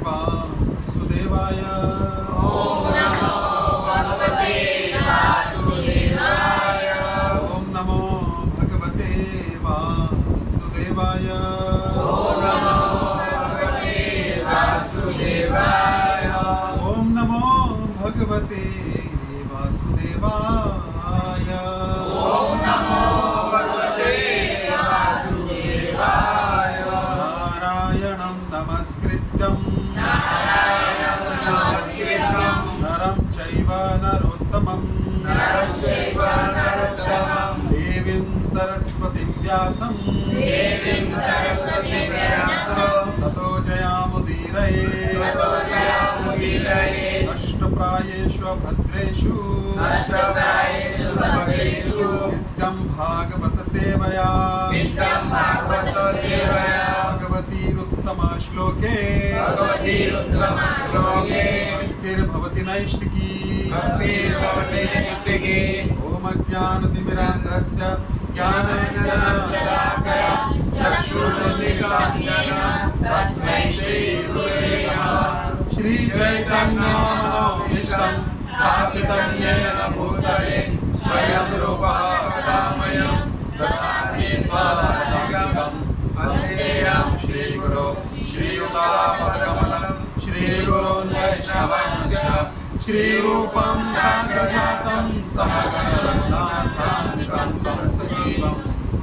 वासुदेवाय। ओम नमो भगवते वासुदेवाय। ओम नमो भगवते वासुदेवाय। ओम नमो भगवते वासुदेवाय। ओम नमो भगवते वासुदेवाय। ओम नमो भगवते वासुदेवाय। नारायणं नमस्कृत्यं नरं चैव नरोत्तमं देवीं सरस्वतीं व्यासं ततो जयामुदीरये। नष्टप्रायेषु भद्रेषु नित्यं भागवत सेवया भगवतीरुत्तमा श्लोके भक्तिर्भवति नैष्टिकी। ॐ अज्ञानतिमिरान्धस्य ज्ञानाञ्जनशलाकया चक्षुरुन्मीलितं येन तस्मै श्रीगुरवे नमः। श्रीचैतन्यमनोभीष्टं स्थापितं येन भूतले स्वयं रूपः कदामयं ददाति स्वपदान्तिकम्। वन्देऽहं श्रीगुरो श्रीयुतापदकमलं श्रीगुरोन् वैष्णवांश्च श्रीरूपं साग्रजातं सहगणरघुनाथान्वितं सजीवं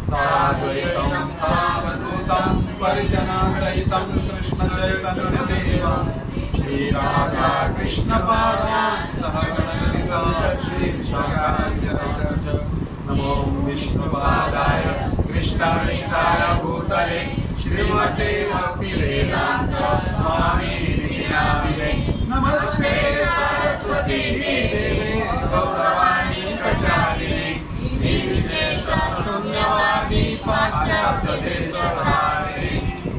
साद्वैतं सावधूतं परिजनसहितं कृष्णचैतन्यदेवं श्रीराधा कृष्णपादान् सहगणललिता श्रीविशाखान्वितांश्च। नमो विष्णुपादाय कृष्णपृष्ठाय भूतले श्रीमते भक्तिवेदान्त स्वामिनिति नामिने। नमस्ते सरस्वती देवे गौरवाणी प्रचारिणे निर्विशेषशून्यवादी पाश्चात्यदेशधारिणे।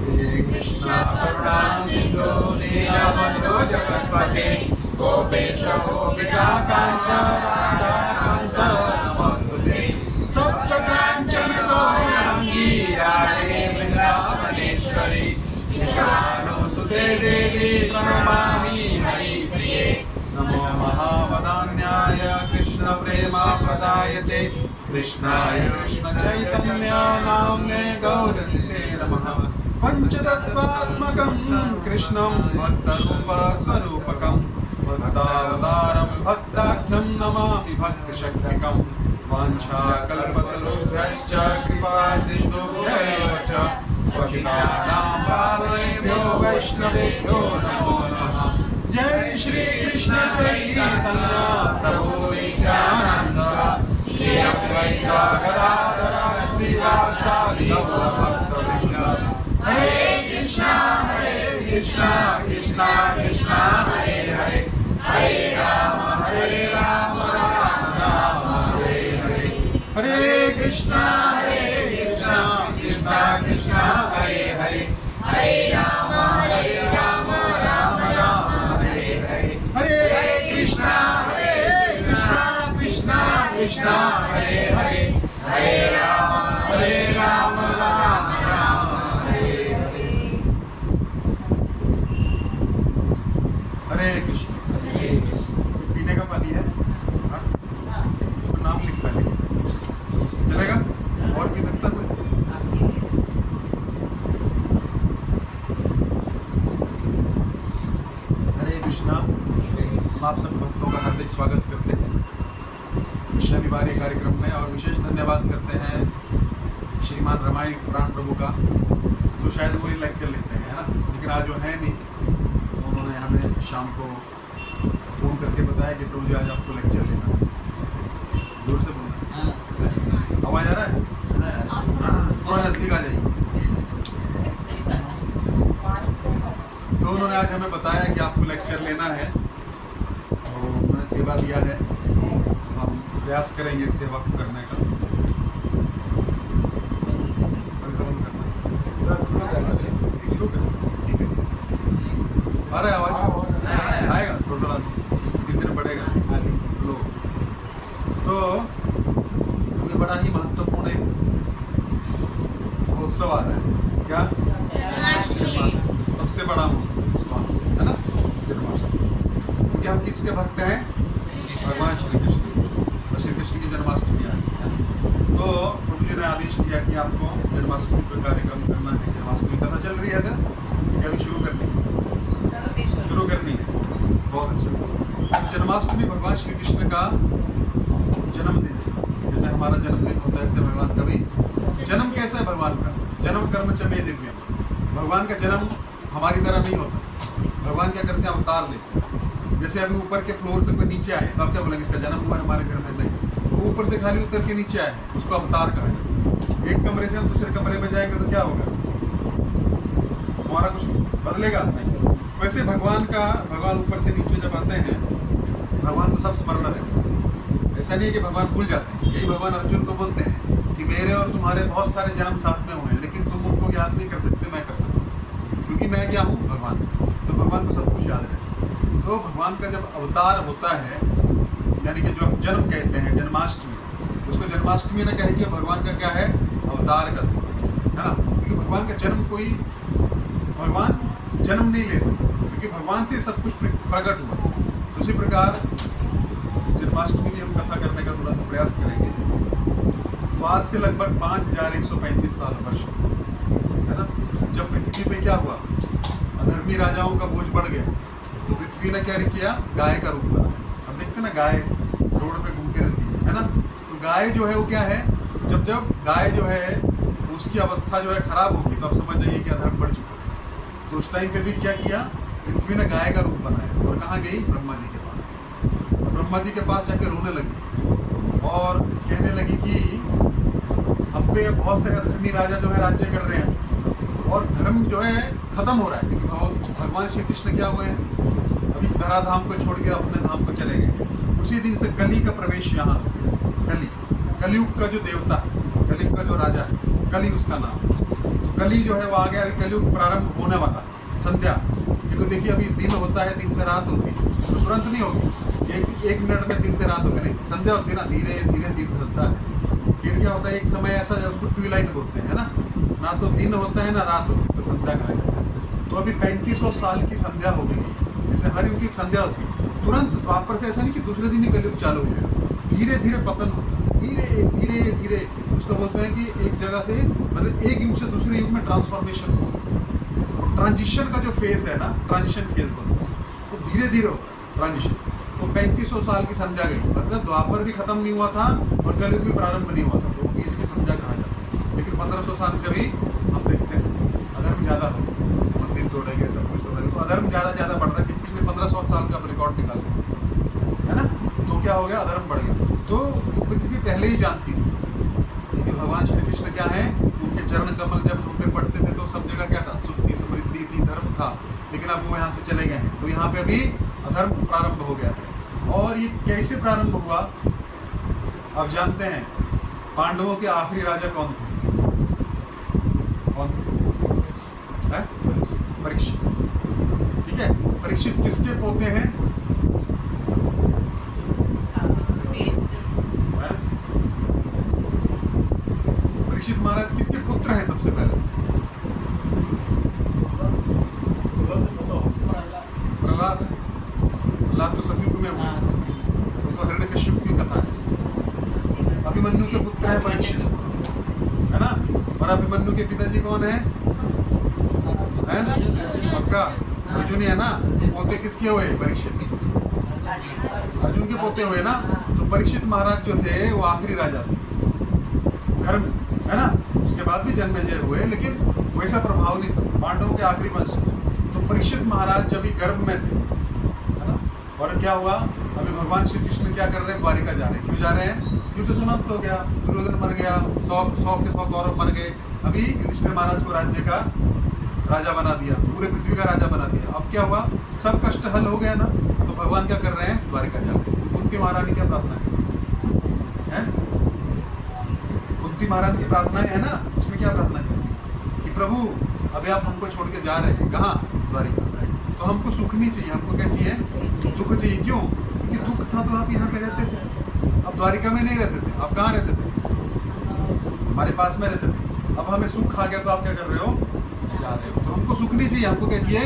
हे कृष्ण करुणा सिन्धो दीनबन्धो जगत्पते गोपेश गोपिका कान्त राधाकान्त नमोस्तुते। तप्त काञ्चन गौराङ्गी राधे वृन्दावनेश्वरी विश्वानुसुते देवी प्रणमामि हरिप्रिये। नमो महावदान्याय कृष्ण प्रेमाप्रदायते कृष्णाय कृष्ण चैतन्य नाम्ने गौरतिसे नमः। पंचतत्त्वात्मकं कृष्णं भक्तरूपस्वरूपकं भक्तावतारं भक्ताख्यं नमामि भक्तशक्तिकं। वाञ्छाकल्पतरुभ्यश्च कृपा सिन्धुभ्यैव च पतितानां पावनेभ्यो वैष्णवेभ्यो नमो नमः। जय श्री कृष्ण चैतन्य प्रभु नित्यानंद श्री अद्वैत गदाधर श्रीवासादि गौरभक्तवृन्द। हरे कृष्णा कृष्णा कृष्णा हरे हरे हरे राम राम राम हरे हरे। हरे कृष्णा कृष्णा कृष्णा हरे हरे हरे राम राम राम हरे हरे। हरे कृष्णा कृष्णा कृष्णा हरे हरे हरे राम राम राम हरे हरे। हरे कृष्ण। पीने का पानी है, इसको नाम लिखा है, चलेगा? और पी सकता कोई? हरे कृष्णा। आप सब भक्तों का हार्दिक स्वागत करते हैं शनिवार कार्यक्रम में और विशेष धन्यवाद करते हैं श्रीमान रामायण पुराण प्रभु का, तो शायद वही लेक्चर लेते हैं, है ना? लेकिन आज वो है नहीं, तो उन्होंने हमें शाम को फ़ोन करके बताया कि प्रभु जी आज आपको लेक्चर लेना है। जोर से बोलो, आवाज़ आ रहा है? थोड़ा नज़दीक आ जाइए। तो उन्होंने आज हमें बताया कि आपको लेक्चर लेना है और उन्होंने सेवा दिया है, हम प्रयास करेंगे इस सेवा को करने का। आ रहा है आवाज़? आएगा थोड़ा कितने पड़ेगा लो। तो ये बड़ा ही महत्वपूर्ण एक महोत्सव आ रहा है। क्या? सबसे बड़ा महोत्सव हम किसके भक्त हैं? भगवान श्री कृष्ण। तो श्री कृष्ण की जन्माष्टमी आ गई है। तो प्रभु जी ने आदेश दिया कि आपको जन्माष्टमी पर कार्यक्रम करना है। जन्माष्टमी कथा चल रही है क्या अभी शुरू करनी है? शुरू करनी है, बहुत अच्छा। तो जन्माष्टमी भगवान श्री कृष्ण का जन्मदिन है। जैसे हमारा जन्मदिन होता है, ऐसे भगवान का भी जन्म। कैसा है भगवान का जन्म? कर्म च मे दिव्यम। भगवान का जन्म हमारी तरह नहीं होता। भगवान क्या करते हैं? अवतार लेते हैं। जैसे अभी ऊपर के फ्लोर से कोई नीचे आए तो आप क्या बोलेंगे? इसका जन्म हुआ है हमारे घर में? नहीं, वो ऊपर से खाली उतर के नीचे आए, उसको अवतार कहा जाए। एक कमरे से हम दूसरे कमरे में जाएंगे तो क्या होगा? हमारा कुछ बदलेगा नहीं। वैसे भगवान ऊपर से नीचे जब आते हैं, भगवान को सब स्मरण रहता है। ऐसा नहीं है कि भगवान भूल जाते हैं। यही भगवान अर्जुन को बोलते हैं कि मेरे और तुम्हारे बहुत सारे जन्म साथ में हुए हैं, लेकिन तुम उनको याद नहीं कर सकते, मैं कर सकता हूँ, क्योंकि मैं क्या हूँ? भगवान। तो भगवान को सब कुछ याद रहता है। तो भगवान का जब अवतार होता है, यानी कि जो हम जन्म कहते हैं, जन्माष्टमी, उसको जन्माष्टमी ने कहे कि भगवान का क्या है? अवतार का, है ना। क्योंकि भगवान का जन्म भगवान जन्म नहीं ले सकते, क्योंकि भगवान से सब कुछ प्रकट हुआ। तो उसी प्रकार जन्माष्टमी की हम कथा करने का थोड़ा सा प्रयास करेंगे। तो आज से लगभग 5135 साल वर्ष, है ना, जब पृथ्वी पे क्या हुआ? अधर्मी राजाओं का बोझ बढ़ गया, तो पृथ्वी ने क्या किया? गाय का रूप बना। अब देखते हैं ना, गाय रोड पे घूमती रहती है ना। तो गाय जो है वो क्या है? जब गाय जो है उसकी अवस्था जो है खराब होगी, तो आप समझ जाइए कि अधर्म बढ़ चुका है। तो उस टाइम पे भी क्या किया? पृथ्वी ने गाय का रूप बनाया और कहाँ गई? ब्रह्मा जी के पास। और ब्रह्मा जी के पास जाकर रोने लगी और कहने लगी कि हम पे बहुत सारे अधर्मी राजा जो है राज्य कर रहे हैं और धर्म जो है खत्म हो रहा है, क्योंकि भगवान श्री कृष्ण क्या हुए हैं? अभी इस धराधाम को छोड़ के अपने धाम को चले गए। उसी दिन से कली का प्रवेश यहाँ, कलियुग का जो देवता, कलियुग का जो राजा है, कली उसका नाम। तो कली जो है वो आ गया। अभी कलियुग प्रारंभ होने वाला है। संध्या, क्योंकि देखिए अभी दिन होता है, दिन से रात होती है, तो तुरंत नहीं होगी। एक मिनट में दिन से रात होगी नहीं, संध्या होती है ना, धीरे धीरे दिन ढलता है। फिर क्या होता है? एक समय ऐसा उसको ट्विलाइट बोलते हैं, है ना तो दिन होता है ना रात होती है, तो संध्या कहा जाता है। तो अभी 3500 साल की संध्या हो गई। जैसे हर युग की एक संध्या होती है, तुरंत वापस से ऐसा नहीं कि दूसरे दिन ही कलयुग चालू हो जाएगा। धीरे धीरे पतन होता है, धीरे धीरे धीरे। उसको बोलते हैं कि एक जगह से, मतलब एक युग से दूसरे युग में ट्रांसफॉर्मेशन हो। और ट्रांजिशन का जो फेज है ना, ट्रांजिशन फेज बोलते हैं, वो धीरे धीरे होता है ट्रांजिशन। तो 3500 साल की संध्या गई, मतलब द्वापर भी खत्म नहीं हुआ था और कलयुग भी प्रारंभ नहीं हुआ था, तो बीच की संध्या कहा जाता है। लेकिन 1500 साल से अभी हम देखते हैं अधर्म ज़्यादा हो, मंदिर तोड़ेंगे, सब कुछ तोड़ेंगे, तो अधर्म ज़्यादा बढ़ रहा है। पिछले 1500 साल का रिकॉर्ड निकाल, है ना। तो क्या हो गया? अधर्म बढ़ गया। तो पृथ्वी पहले ही जानती थी कि भगवान श्री कृष्ण क्या है। उनके चरण कमल जब हम पे पढ़ते थे तो सब जगह क्या था? सुख थी, समृद्धि थी, धर्म था। लेकिन अब वो यहाँ से चले गए हैं, तो यहाँ पे अभी अधर्म प्रारंभ हो गया है। और ये कैसे प्रारंभ हुआ? आप जानते हैं पांडवों के आखिरी राजा कौन थे? परीक्षित। ठीक है, परीक्षित किसके पोते हैं? परीक्षित महाराज किसके पुत्र हैं? सबसे पहले प्रहलाद तो सतयुग में हुआ, वो तो हिरण्यकश्यप की कथा है। अभिमन्यु के पुत्र है परीक्षित, है ना। और अभिमन्यु के पिताजी कौन है? पक्का अर्जुन है ना। पोते किसके हुए? परीक्षित, अर्जुन के पोते हुए ना। तो परीक्षित महाराज जो थे वो आखिरी राजा थे, धर्म, है ना। उसके बाद भी जन्मेजय हुए, लेकिन वैसा प्रभाव नहीं था, पांडवों के आखिरी वंश। तो परीक्षित महाराज जब गर्भ में थे, है ना। और क्या हुआ? अभी भगवान श्री कृष्ण क्या कर रहे हैं? द्वारिका जा रहे हैं। क्यों जा रहे हैं? युद्ध समाप्त हो गया, दुर्योधन मर गया, 100 के 100 कौरव मर गए। अभी युधिष्ठिर महाराज को राज्य का राजा बना दिया, पूरे पृथ्वी का राजा बना दिया। अब क्या हुआ? सब कष्ट हल हो गया ना। तो भगवान क्या कर रहे हैं? द्वारिका जा रहे हैं। कुंती महारानी क्या प्रार्थना है? कुंती महारानी की प्रार्थना है ना। उसमें क्या प्रार्थना है? कि प्रभु अभी आप हमको छोड़ के जा रहे हैं, कहाँ? द्वारिका। तो हमको सुख नहीं चाहिए, हमको क्या चाहिए? दुख चाहिए। क्यों? क्योंकि दुख था तो आप यहाँ पे रहते थे, अब द्वारिका में नहीं रहते थे। आप कहाँ रहते थे? हमारे पास में रहते थे। अब हमें सुख खा गया तो आप क्या कर रहे हो? जा रहे हो। तो हमको सुख नहीं चाहिए, हमको क्या चाहिए?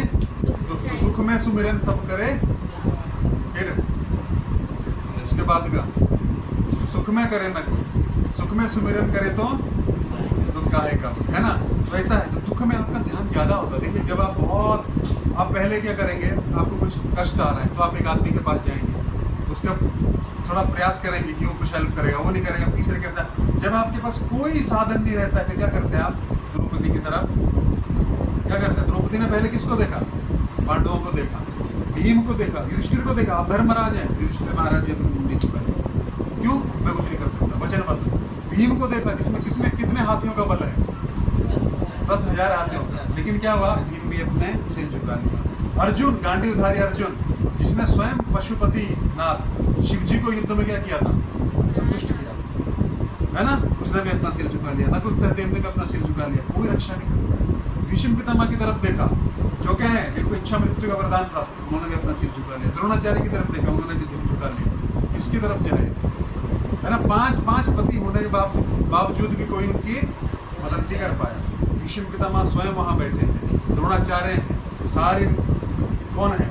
दुख में सुमिरन सब करे फिर उसके बाद का सुख में करे न कोई, सुख में सुमिरन करे तो दुख का है ना। तो ऐसा है, तो दुख में आपका ध्यान ज़्यादा होता है। देखिए जब आप पहले क्या करेंगे, आपको कुछ कष्ट आ रहा है तो आप एक आदमी के पास जाएंगे, उसका थोड़ा प्रयास करेंगे कि वो कुछ हेल्प करेगा, वो नहीं करेगा, तीसरे के पास। जब आपके पास कोई साधन नहीं रहता है फिर क्या करते हैं आप, द्रौपदी की तरफ क्या करते हैं। द्रौपदी ने पहले किसको देखा, पांडवों को देखा, भीम को देखा, युधिष्ठिर को देखा। आप धर्मराज हैं, युधिष्ठिर महाराज भी अपनी मुंडी चुका है, क्यों, मैं कुछ नहीं कर सकता, वचन बता। भीम को देखा जिसमें कितने हाथियों का बल है, 10,000 हाथियों का, लेकिन क्या हुआ, भीम भी अपने सिर झुका लिया। अर्जुन, गांडीवधारी अर्जुन, जिसने स्वयं पशुपति नाथ शिव जी को युद्ध में क्या किया था, संतुष्ट किया, है ना, उसने भी अपना सिर झुका लिया। नकुल सहदेव ने भी अपना सिर झुका लिया, कोई रक्षा नहीं करता। भीष्म पितामह की तरफ देखा, जो क्या है, जिनको इच्छा मृत्यु का वरदान था, उन्होंने भी अपना सिर झुका लिया। द्रोणाचार्य की तरफ देखा, उन्होंने भी सिर झुका लिया। किसकी तरफ जाए, है ना, 5 पति होने के बावजूद भी कोई उनकी मदद नहीं कर पाया। भीष्म पितामह स्वयं वहाँ बैठे हैं, द्रोणाचार्य हैं, सारे कौन है,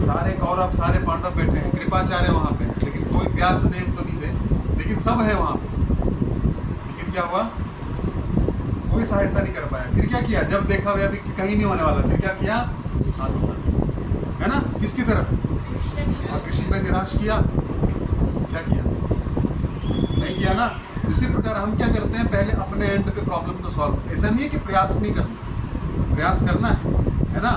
सारे कौरव, सारे पांडव बैठे हैं, कृपाचार्य वहाँ पे, लेकिन कोई व्यास देव तो नहीं थे, लेकिन सब है वहाँ पे। लेकिन क्या हुआ, कोई सहायता नहीं कर पाया। फिर क्या किया, जब देखा वे अभी कहीं नहीं होने वाला, फिर क्या किया, हाथ उठा, है ना, किसकी तरफ, और कृष्ण ने निराश किया, क्या किया, नहीं किया ना। इसी प्रकार हम क्या करते हैं, पहले अपने एंड पे प्रॉब्लम को सॉल्व, ऐसा नहीं है कि प्रयास नहीं करना, प्रयास करना है ना,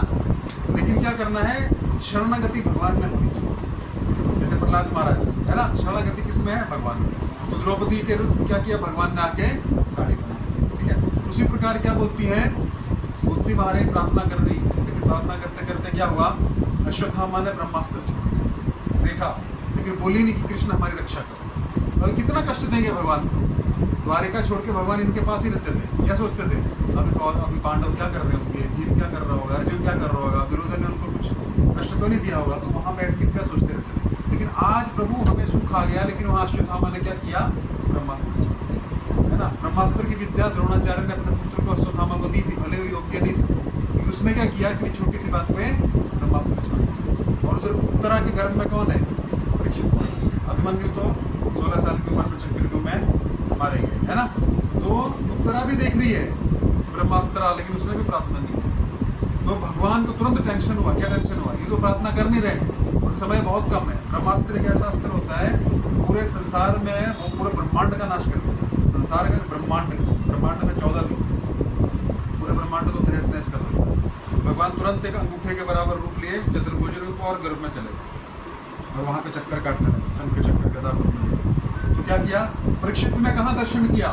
लेकिन क्या करना है, शरणागति भगवान में होनी चाहिए। जैसे प्रहलाद महाराज, है ना, शरणागति किस में है, भगवान में। तो द्रौपदी के क्या किया, भगवान ने आके साड़ी पहनाई, ठीक है। उसी प्रकार क्या बोलती है, बोलती बाहर प्रार्थना कर रही, लेकिन प्रार्थना करते करते क्या हुआ, अश्वत्थामा ने ब्रह्मास्त्र छोड़ देखा, लेकिन बोली नहीं कि कृष्ण हमारी रक्षा करो। और कितना कष्ट देंगे भगवान को, द्वारिका छोड़ के भगवान इनके पास ही रहते थे। क्या सोचते थे, अभी पांडव क्या कर रहे होंगे, भीम क्या कर रहा होगा, अर्जुन क्या कर रहा होगा, दुर्योधन ने उनको कुछ कष्ट तो नहीं दिया होगा, तो वहाँ बैठ के क्या सोचते रहते थे। लेकिन आज प्रभु हमें सुख आ गया, लेकिन वहाँ अश्वत्थामा ने क्या किया, ब्रह्मास्त्र, है ना। ब्रह्मास्त्र की विद्या द्रोणाचार्य ने अपने पुत्र को अश्वत्थामा को दी थी, भले वो योग्य नहीं थी, लेकिन उसने क्या किया, इतनी छोटी सी बात पे ब्रह्मास्त्र छोड़ दिया। और उधर उत्तरा के गर्भ में कौन है, परीक्षित। अभिमन्यु तो 16 साल की उम्र में चक्रव्यूह में मारे गए, है ना। तो उत्तरा भी देख रही है ब्रह्मास्त्र, लेकिन उसने भी प्रार्थना नहीं की। तो भगवान को तुरंत टेंशन हुआ, क्या टेंशन हुआ, ये तो प्रार्थना कर नहीं रहे और समय बहुत कम है। ब्रह्मास्त्र एक ऐसा अस्त्र होता है, पूरे संसार में वो पूरे ब्रह्मांड का नाश कर देता है। संसार का ब्रह्मांड में 14 लोग, पूरे ब्रह्मांड को तहस नहस कर देता है। भगवान तुरंत एक अंगूठे के बराबर रूप लिए चतुर्भुज रूप और गर्भ में चले गए और वहाँ पे चक्कर काटने लगे, शंख चक्र गदा पद्म। तो क्या किया, परीक्षित ने कहाँ दर्शन किया,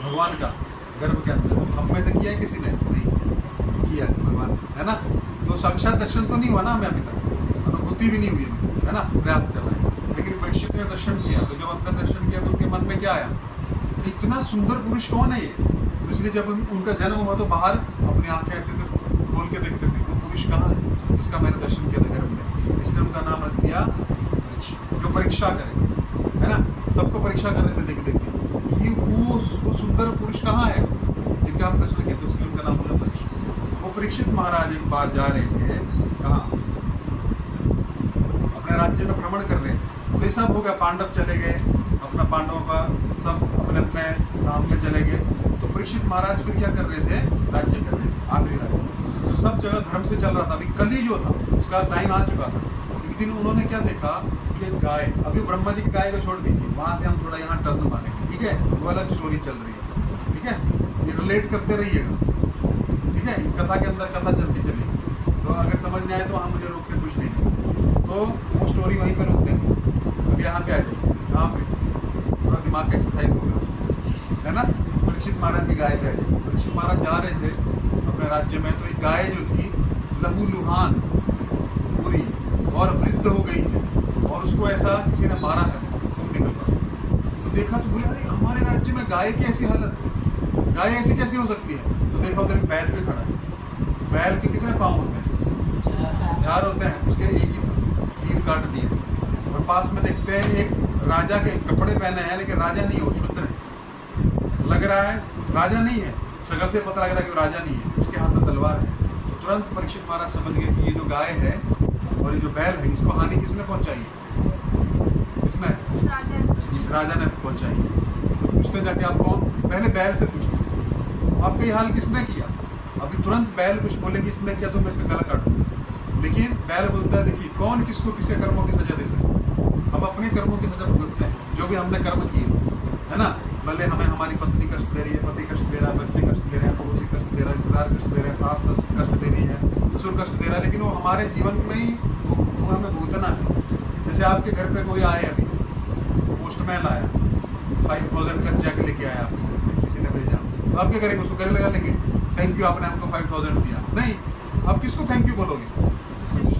भगवान का गर्भ के अंदर। हम में से किया है किसी ने, नहीं किया भगवान, है ना। तो साक्षात दर्शन तो नहीं हुआ ना हमें अभी तक, अनुभूति भी नहीं हुई है ना, प्रयास कर रहे हैं। लेकिन परीक्षित ने दर्शन किया, तो जब अंतर दर्शन किया तो उनके मन में क्या आया, इतना सुंदर पुरुष कौन है ये। तो इसलिए जब उनका जन्म हुआ तो बाहर अपनी आंखें ऐसे खोल के देखते थे, वो पुरुष कहाँ है जिसका मैंने दर्शन किया था गर्भ में। इसलिए उनका नाम रख दिया परीक्षा, जो परीक्षा करे, है ना। सबको परीक्षा कर रहे थे देख देख के, ये वो सुंदर पुरुष कहाँ है जिनका हम दर्शन किया, तो इसलिए उनका नाम हुआ परीक्षा। वो परीक्षित महाराज एक बार जा रहे थे, कहाँ, अपने राज्य में भ्रमण कर रहे थे। तो ये सब हो गया, पांडव चले गए, अपना पांडवों का सब अपने अपने धाम में चले गए। तो परीक्षित महाराज फिर क्या कर रहे थे, राज्य कर रहे थे, आखिरी राज्य। तो सब जगह धर्म से चल रहा था। अभी कली जो था उसका टाइम आ चुका था। एक दिन उन्होंने क्या देखा कि एक गाय, अभी ब्रह्मा जी की गाय को छोड़ दीजिए, वहाँ से हम थोड़ा यहाँ टर्न मारेंगे, ठीक है, वो अलग स्टोरी चल रही है, ठीक है, ये रिलेट करते रहिएगा, ठीक है, कथा के अंदर कथा चलती चलेगी। तो अगर समझ नहीं आए तो वहाँ मुझे रोक के कुछ नहीं, तो वो स्टोरी वहीं पर रोक देंगे। अब यहाँ पे आ जाए, यहाँ पे थोड़ा दिमाग का एक्सरसाइज होगा, है ना। परीक्षित महाराज की गाय पे आ जाए। परीक्षित महाराज जा रहे थे अपने राज्य में, तो एक गाय जो थी लहूलुहान पूरी और वृद्ध हो गई है, और उसको ऐसा किसी ने मारा है खून निकल रहा। तो देखा तो बोले, अरे हमारे राज्य में गाय की ऐसी हालत, गाय ऐसी कैसी हो सकती है। तो देखा उधर बैल पे खड़ा है। बैल के कितने पाँव होते हैं, 4 होते हैं, उसके एक ही था, 3 काट दिए। और पास में देखते हैं एक राजा के कपड़े पहने हैं, लेकिन राजा नहीं हो, शूद्र है, लग रहा है राजा नहीं है, शक्ल से पता लग रहा है कि राजा नहीं है, उसके हाथ में तलवार है। तो तुरंत परीक्षित महाराज समझ गए कि ये जो गाय है और ये जो बैल है इसको हानि किसने पहुंचाई है? किसने? इस राजा ने पहुंचाई। तो पूछते जाके आप कौन? पहले बैल से पूछते आपका ये हाल किसने किया? अभी तुरंत बैल कुछ बोले कि इसने किया तो मैं इसका गला काटूं, लेकिन बैल बोलता है देखिए कौन किसको किसके कर्मों की सजा दे सकता है? हम अपने कर्मों की सजा भुगतते हैं जो भी हमने कर्म किए, है ना। भले हमें हमारी पत्नी कष्ट दे रही है, पति कष्ट दे रहा है, बच्चे कष्ट दे रहे हैं, पड़ोसी कष्ट दे रहा है, रिश्तेदार कष्ट दे रहे हैं, सास कष्ट दे रही है, ससुर कष्ट दे रहा है, लेकिन वो हमारे जीवन में ही वो हमें भुगतना है। जैसे आपके घर पे कोई आए, अभी पोस्टमैन आया, 5000 का चेक लेके आया आपके घर पे, किसी ने भेजा, तो आप क्या करेंगे? उसको गले लगा लेंगे, थैंक यू आपने हमको 5000 दिया? नहीं, आप किसको थैंक यू बोलोगे?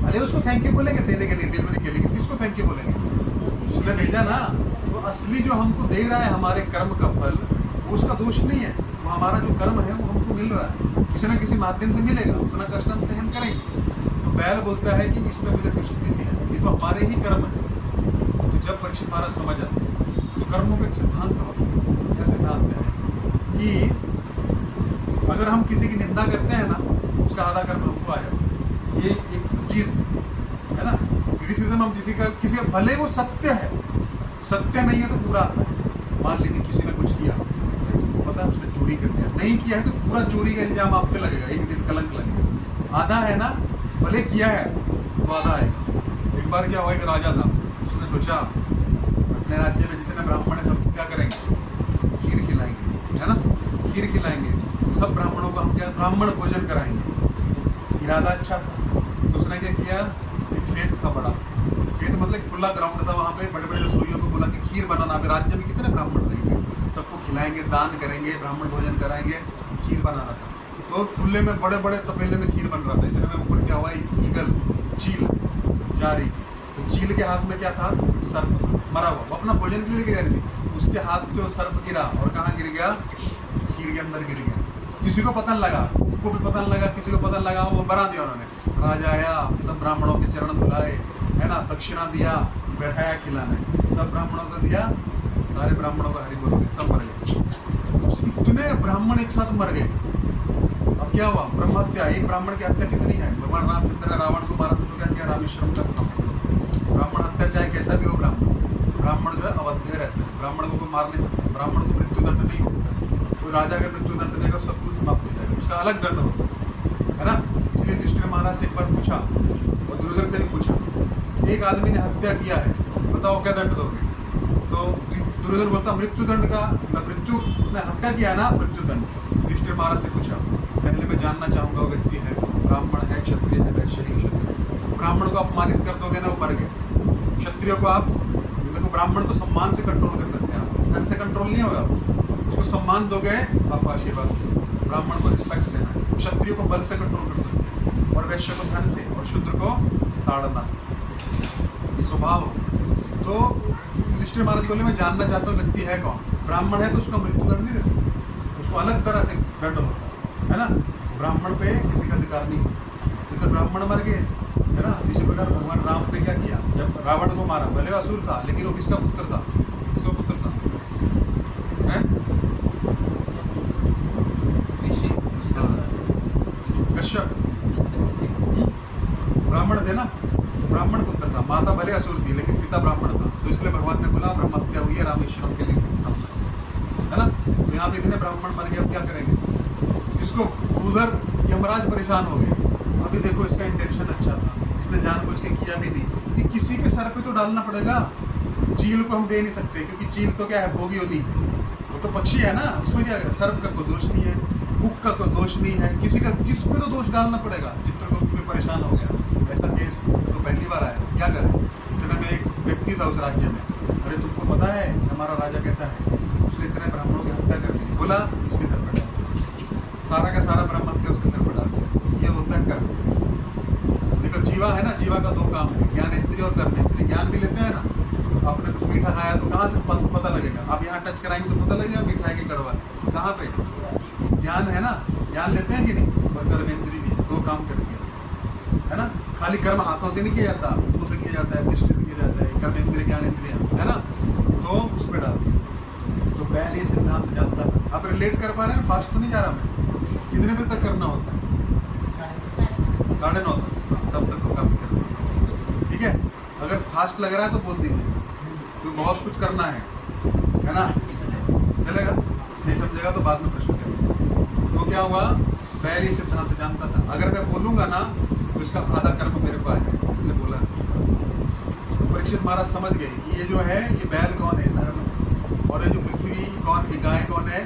अरे उसको थैंक यू बोलेंगे देने के लिए, डिलीवरी के लिए, किसको थैंक यू बोलेंगे? उसने भेजा ना। तो असली जो हमको दे रहा है हमारे कर्म का फल, वो उसका दोष नहीं है, वो हमारा जो कर्म है वो हमको मिल रहा है, किसी न किसी माध्यम से मिलेगा, उतना कष्ट हम सहन करेंगे। तो बैल बोलता है कि इसमें मुझे कष्ट नहीं दिया, ये तो हमारे ही कर्म है। तो जब परीक्षित महाराज समझ आते तो कर्मों का एक सिद्धांत होता है। क्या सिद्धांत है? कि अगर हम किसी की निंदा करते हैं ना, उसका आधा कर्म हमको आ जाता है। ये एक चीज है ना। क्रिटिसिज्म हम किसी का भले वो सत्य है, सत्य नहीं है तो पूरा आता है। मान लीजिए किसी ने कुछ किया, पता है उसने चोरी कर दिया, नहीं किया है तो पूरा चोरी का इल्जाम आप पे लगेगा, एक दिन कलंक लगेगा। आधा है ना, भले किया है तो आधा आएगा। एक बार क्या हुआ, एक राजा था, उसने सोचा अपने राज्य में जितने ब्राह्मण है सब क्या करेंगे? खीर खिलाएंगे, है ना, खीर खिलाएंगे, सब ब्राह्मणों को हम क्या ब्राह्मण भोजन कराएंगे। इरादा अच्छा था। तो उसने क्या किया, एक खेत था बड़ा, खेत मतलब खुला ग्राउंड था, वहाँ पे बड़े बड़े रसोइयों को बोला कि खीर बनाना। अभी राज्य में कितने ब्राह्मण रहेंगे, सबको खिलाएंगे, दान करेंगे, ब्राह्मण भोजन कराएंगे, खीर बनाना था। तो खुले में बड़े बड़े तपेले में खीर बन रहा था। इतने में ऊपर क्या हुआ, एक ईगल, चील जा रही थी। तो चील के हाथ में क्या था? सर्प मरा हुआ, वो अपना भोजन के लिए जा रही थी। उसके हाथ से वो सर्प गिरा और कहाँ गिर गया? खीर के अंदर गिर गया। किसी को पता लगा, उनको भी पता लगा, किसी को पता लगा, वो बना दिया उन्होंने। राजा आया, सब ब्राह्मणों के चरण धुलाए, है ना, दक्षिणा दिया, बैठाया खिलाने, सब ब्राह्मणों को दिया, सारे ब्राह्मणों को हरि बोल गए, सब मर गए। इतने ब्राह्मण एक साथ मर गए। अब क्या हुआ? ब्रह्म हत्या। एक ब्राह्मण की हत्या कितनी है? भगवान रामचंद्र ने रावण को मारा तो क्या किया? रामेश्वरम का स्थान। ब्राह्मण हत्या चाहे कैसा भी हो, ब्राह्मण जो है अवध्य रहते हैं, ब्राह्मण को कोई मार नहीं सकता, ब्राह्मण को मृत्युदंड नहीं होता। कोई राजा का मृत्युदंड देगा सब कुछ समाप्त हो जाएगा, उसका अलग दंड होता है ना। इसलिए युधिष्ठिर महाराज से एक बार पूछा, और दुर्योधन से भी पूछा, एक आदमी ने हत्या किया है, बताओ क्या दंड दोगे? तो दुर्योधन बोलता मृत्युदंड का, मृत्यु ने हत्या किया है ना, मृत्युदंड। युधिष्ठिर महाराज से पूछा, पहले मैं जानना चाहूंगा वो व्यक्ति है ब्राह्मण है, क्षत्रिय है, वैश्य है, क्षत्रिय। ब्राह्मण को अपमानित कर दोगे ना, वो मर गए। क्षत्रिय को आप देखो, ब्राह्मण को सम्मान से कंट्रोल कर सकते हैं आप, धन से कंट्रोल नहीं होगा। उसको सम्मान दोगे, आपको आशीर्वाद। ब्राह्मण को रिस्पेक्ट देना है, क्षत्रिय को बल से कंट्रोल कर सकते हैं, और वैश्य को धन से, और शूद्र को ताड़ना से। ये स्वभाव हो। तो युधिष्ठिर महाराज बोले मैं जानना चाहता हूँ व्यक्ति है कौन। ब्राह्मण है तो उसका मृत्युदंड नहीं दे सकते, उसको अलग तरह से दंड होता है ना। ब्राह्मण पे किसी का अधिकार नहीं होता। तो ब्राह्मण मर गए, है ना। इसी प्रकार भगवान राम ने क्या किया, जब रावण को मारा, भले असुर था लेकिन वो किसका पुत्र था? किसका पुत्र था? कश्यप, ब्राह्मण थे ना, ब्राह्मण पुत्र था। माता भले असुर थी लेकिन पिता ब्राह्मण था, तो इसलिए भगवान ने बोला ब्रह्म हत्या हुई है, रामेश्वरम के लिए स्थापना, है ना। तो यहाँ पे इतने ब्राह्मण मर गए, अब क्या करेंगे? इसको उधर यमराज परेशान हो गए। अभी देखो इसका इंटेंशन अच्छा था, इसने जानबूझ के किया भी नहीं, ये किसी के सर पे तो डालना पड़ेगा। चील को हम दे नहीं सकते क्योंकि चील तो क्या है, भोगी होली, वो तो पक्षी है ना, उसमें क्या करें? सर्प का कोई दोष नहीं है, बुक का कोई दोष नहीं है, किसी का किस पे तो दोष डालना पड़ेगा। चित्रगुप्त में परेशान हो गया, ऐसा केस तो पहली बार आया, क्या करें? इतने में एक व्यक्ति था उस राज्य में, अरे तुमको पता है हमारा राजा कैसा है, उसने इतने ब्राह्मणों की हत्या कर दी। बोला इसके सर पर डाल, सारा का सारा ब्रह्म हत्या उसके सर पर डाल दिया। ये होता है कर्म। देखो जीवा है ना, जीवा का दो काम है, ज्ञान इंद्रिय और कर्म इंद्रिय। ज्ञान भी लेते हैं ना, आपने कुछ मीठा खाया तो कहाँ से पता लगेगा? आप यहाँ टच कराएंगे तो पता लगेगा मीठा है कि कड़वा है, कहाँ पे? ज्ञान है ना, ज्ञान लेते हैं कि नहीं? और कर्म इंद्रिय भी दो काम करती है ना। खाली कर्म हाथों से नहीं किया जाता, मुंह से किया जाता है, दृष्टि से किया जाता है, कर्म इंद्रिय ज्ञान इंद्रिय, है ना। तो उस पर डाल दिया। तो पहले ये सिद्धांत जानता था। आप रिलेट कर पा रहे हैं? फास्ट तो नहीं जा रहा मैं। कितने बजे तक करना होता है? 9:30 तक, तब तक तो काफी करना। फास्ट लग रहा है तो बोल दीजिए, तो बहुत कुछ करना है ना, चलेगा? नहीं समझेगा तो बाद में प्रश्न करेंगे। तो क्या हुआ, बैल ये सिद्धांत जानता था, अगर मैं बोलूंगा ना तो इसका आधा कर्म मेरे को आ जाएगा, इसने बोला। तो परीक्षित महाराज समझ गए कि ये जो है ये बैल कौन है, धर्म है, और ये जो पृथ्वी कौन की गाय कौन है,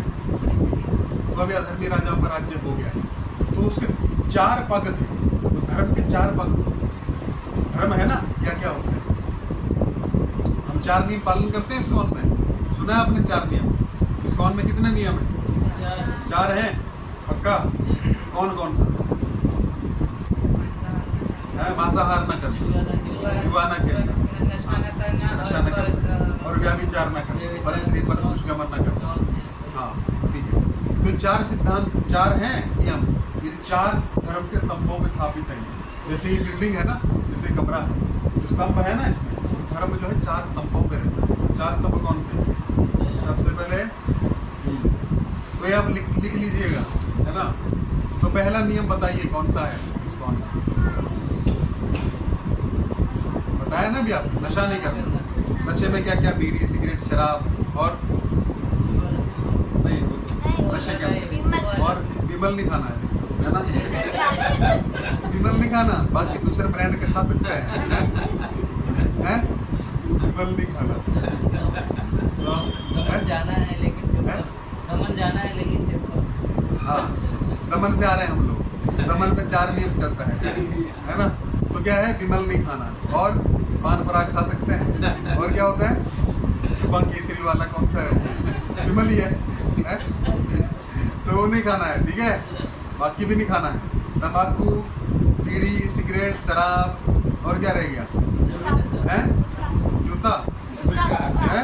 तो अभी अधर्मी राजाओं का राज्य हो गया है। तो उसके 4 पग थे, तो धर्म के 4 पग, धर्म है ना, क्या क्या होता है, हम 4 नियम पालन करते हैं इस्कॉन में, सुना है आपने 4 नियम? इस्कॉन में कितने नियम है? 4 हैं, पक्का? कौन कौन सा है? मांसाहार न करना, जुआ न खेलना, नशा न करना, और व्याभिचार न करना, पर स्त्री पर पुरुष गमन न करना। हाँ ठीक है, तो 4 सिद्धांत, 4 हैं नियम, ये 4 धर्म के स्तंभों में स्थापित हैं। जैसे ये बिल्डिंग है ना, जैसे कमरा है, जो स्तंभ है ना इसमें, धर्म जो है 4 स्तंभों पे रहता है। 4 स्तंभ कौन से? सबसे पहले तो ये आप लिख लीजिएगा, है ना। तो पहला नियम बताइए कौन सा है इस्कॉन का? बताया ना भी आप, नशा नहीं करना। नशे में क्या क्या, बीड़ी, सिगरेट, शराब और नहीं, नशे क्या, और विमल नहीं खाना है ना, विमल नहीं खाना, बाकी दूसरे ब्रांड का खा सकता है, विमल नहीं खाना। जाना है लेकिन दमन जाना है लेकिन हाँ, दमन से आ रहे हैं हम लोग, दमन में 4 नियम चलता है ना। तो क्या है, विमल नहीं खाना, और पान पराग खा सकते हैं, और क्या होता है, युवा केसरी वाला कौन सा है, विमल ही है? तो वो नहीं खाना है, ठीक है। बाकी भी नहीं खाना है, तंबाकू, बीड़ी, सिगरेट, शराब, और क्या रह गया है, जूता है,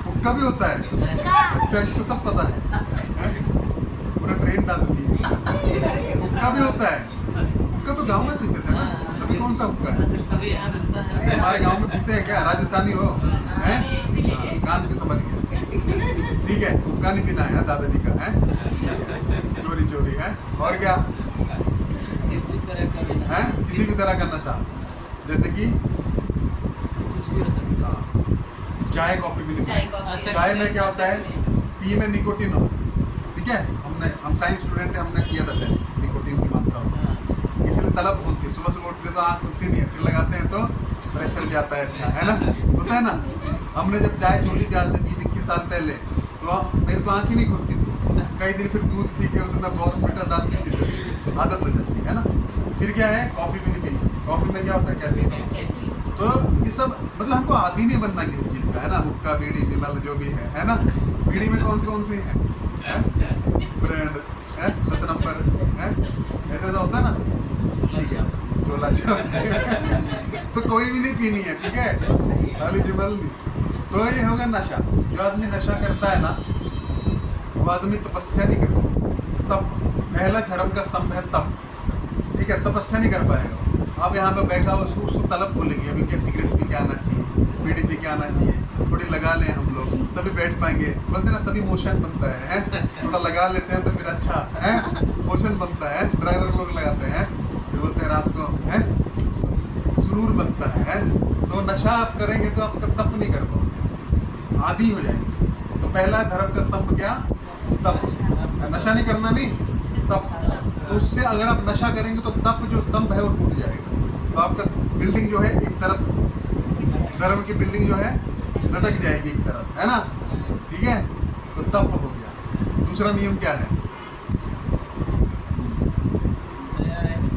हुक्का भी होता है। अच्छा, इसको सब पता है? पूरा ट्रेन डाल दिए। हुक्का भी होता है, हुक्का तो गांव में पीते थे ना, अभी कौन सा हुक्का है? हमारे गांव में पीते हैं क्या, राजस्थानी हो हैं? कान से समझ गया, ठीक है। हुक्का नहीं पीना है दादाजी का, है चोरी चोरी है, और क्या है, किसी भी तरह का नशा, जैसे कि कुछ भी हो सकता है। चाय कॉफी भी नहीं। चाय में क्या होता है, टी में निकोटिन हो, ठीक है। हम साइंस स्टूडेंट हैं, हमने किया था टेस्ट, निकोटिन की मात्रा होती है, इसलिए तलब होती है, सुबह सुबह उठते तो आँख खुलती नहीं है, फिर लगाते हैं तो प्रेशर जाता है, अच्छा है ना, होता है ना। हमने जब चाय छोड़ी थी आज से 20-21 साल पहले, तो मेरी तो आँख ही नहीं खुलती थी, कई दिन फिर दूध पी के उसमें बॉर्नविटा डाल के पीते थे, आदत हो जाती है ना। फिर क्या है, कॉफी भी नहीं पीनी, कॉफी में क्या होता है, कैफीन। तो ये सब मतलब हमको आदी नहीं बनना किसी चीज़ का, है ना। हुक्का, बीड़ी, विमल जो भी है ना। बीड़ी में कौन सी है, ब्रांड है, 10 नंबर है, ऐसा होता है ना, चोला तो कोई भी नहीं पीनी है, ठीक है, खाली विमल नहीं। तो ये होगा नशा। जो आदमी नशा करता है ना, वो आदमी तपस्या नहीं कर सकता। तप पहला धर्म का स्तंभ है, तप, ठीक है। तपस्या नहीं कर पाएगा। अब यहाँ पे बैठा हो, उसको तलब बोलेगी, अभी क्या सिगरेट पी के आना चाहिए, बीड़ी पी के आना चाहिए, थोड़ी लगा लें हम लोग, तभी बैठ पाएंगे, बोलते ना, तभी मोशन बनता है, थोड़ा लगा लेते हैं तो फिर अच्छा है, मोशन बनता है, ड्राइवर लोग लगाते हैं, फिर बोलते हैं रात को है, सुरूर बनता है। तो नशा आप करेंगे तो आप तप नहीं कर पाओगे, आदी हो जाएंगे। तो पहला धर्म का स्तंभ क्या, तप, नशा नहीं करना, नहीं तप। तो उससे अगर आप नशा करेंगे तो तप जो स्तंभ है वो टूट जाएगा, तो आपका बिल्डिंग जो है एक तरफ, धर्म की बिल्डिंग जो है लटक जाएगी एक तरफ, है ना, ठीक है। तो तप हो गया। दूसरा नियम क्या है,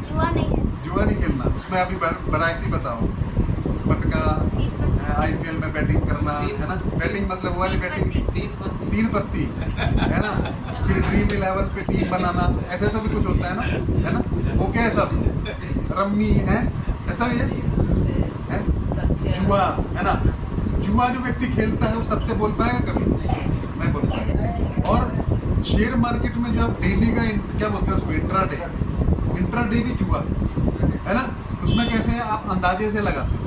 जुआ नहीं खेलना। उसमें अभी वैरायटी बताओ, पटका, IPL में बैटिंग करना, है ना, बैटिंग मतलब वो वाली बैटिंग, 3 पत्ती, है ना, फिर ड्रीम 11 पे टीम बनाना, ऐसा भी कुछ होता है ना, वो क्या है, सब रम्मी है, ऐसा भी है? जुआ, है ना। जुआ जो व्यक्ति खेलता है वो सत्य बोल पाएगा कभी नहीं बोल पाएगा। और शेयर मार्केट में जो आप डेली का क्या बोलते हैं उसको, इंट्राडे भी जुआ, है ना। उसमें कैसे है, आप अंदाजे से लगाते हो,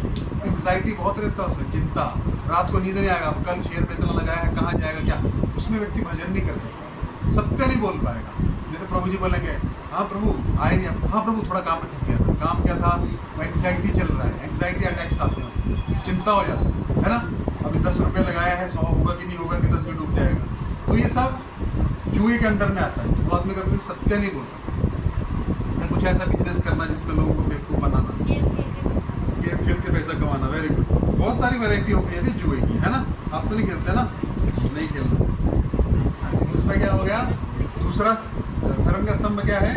एंग्जाइटी बहुत रहता है उसमें, चिंता, रात को नींद नहीं आएगा, कल शेयर पे इतना लगाया है, कहाँ जाएगा क्या, उसमें व्यक्ति भजन नहीं कर सकता, सत्य नहीं बोल पाएगा। जैसे प्रभु जी बोलेंगे, हाँ प्रभु आए नहीं आप, हाँ प्रभु थोड़ा काम में फंस गया था, काम क्या था, वो एंग्जाइटी चल रहा है, एंग्जाइटी अटैक्स आते हैं उससे, चिंता हो जाती है ना। अभी 10 रुपये लगाया है, 100 होगा कि नहीं होगा, कि 10 में डूब जाएगा। तो ये सब जुए के अंडर में आता है। तो आदमी कभी सत्य नहीं बोल सकता। या कुछ ऐसा बिजनेस करना जिसमें लोगों को बेवकूफ़ बनाना, गेम खेल के पैसा कमाना, वेरी गुड। बहुत सारी वैरायटी हो गई अभी जुए की, है ना। आप तो नहीं खेलते ना, नहीं खेलना। उसमें क्या हो गया, दूसरा धर्म का स्तंभ क्या है,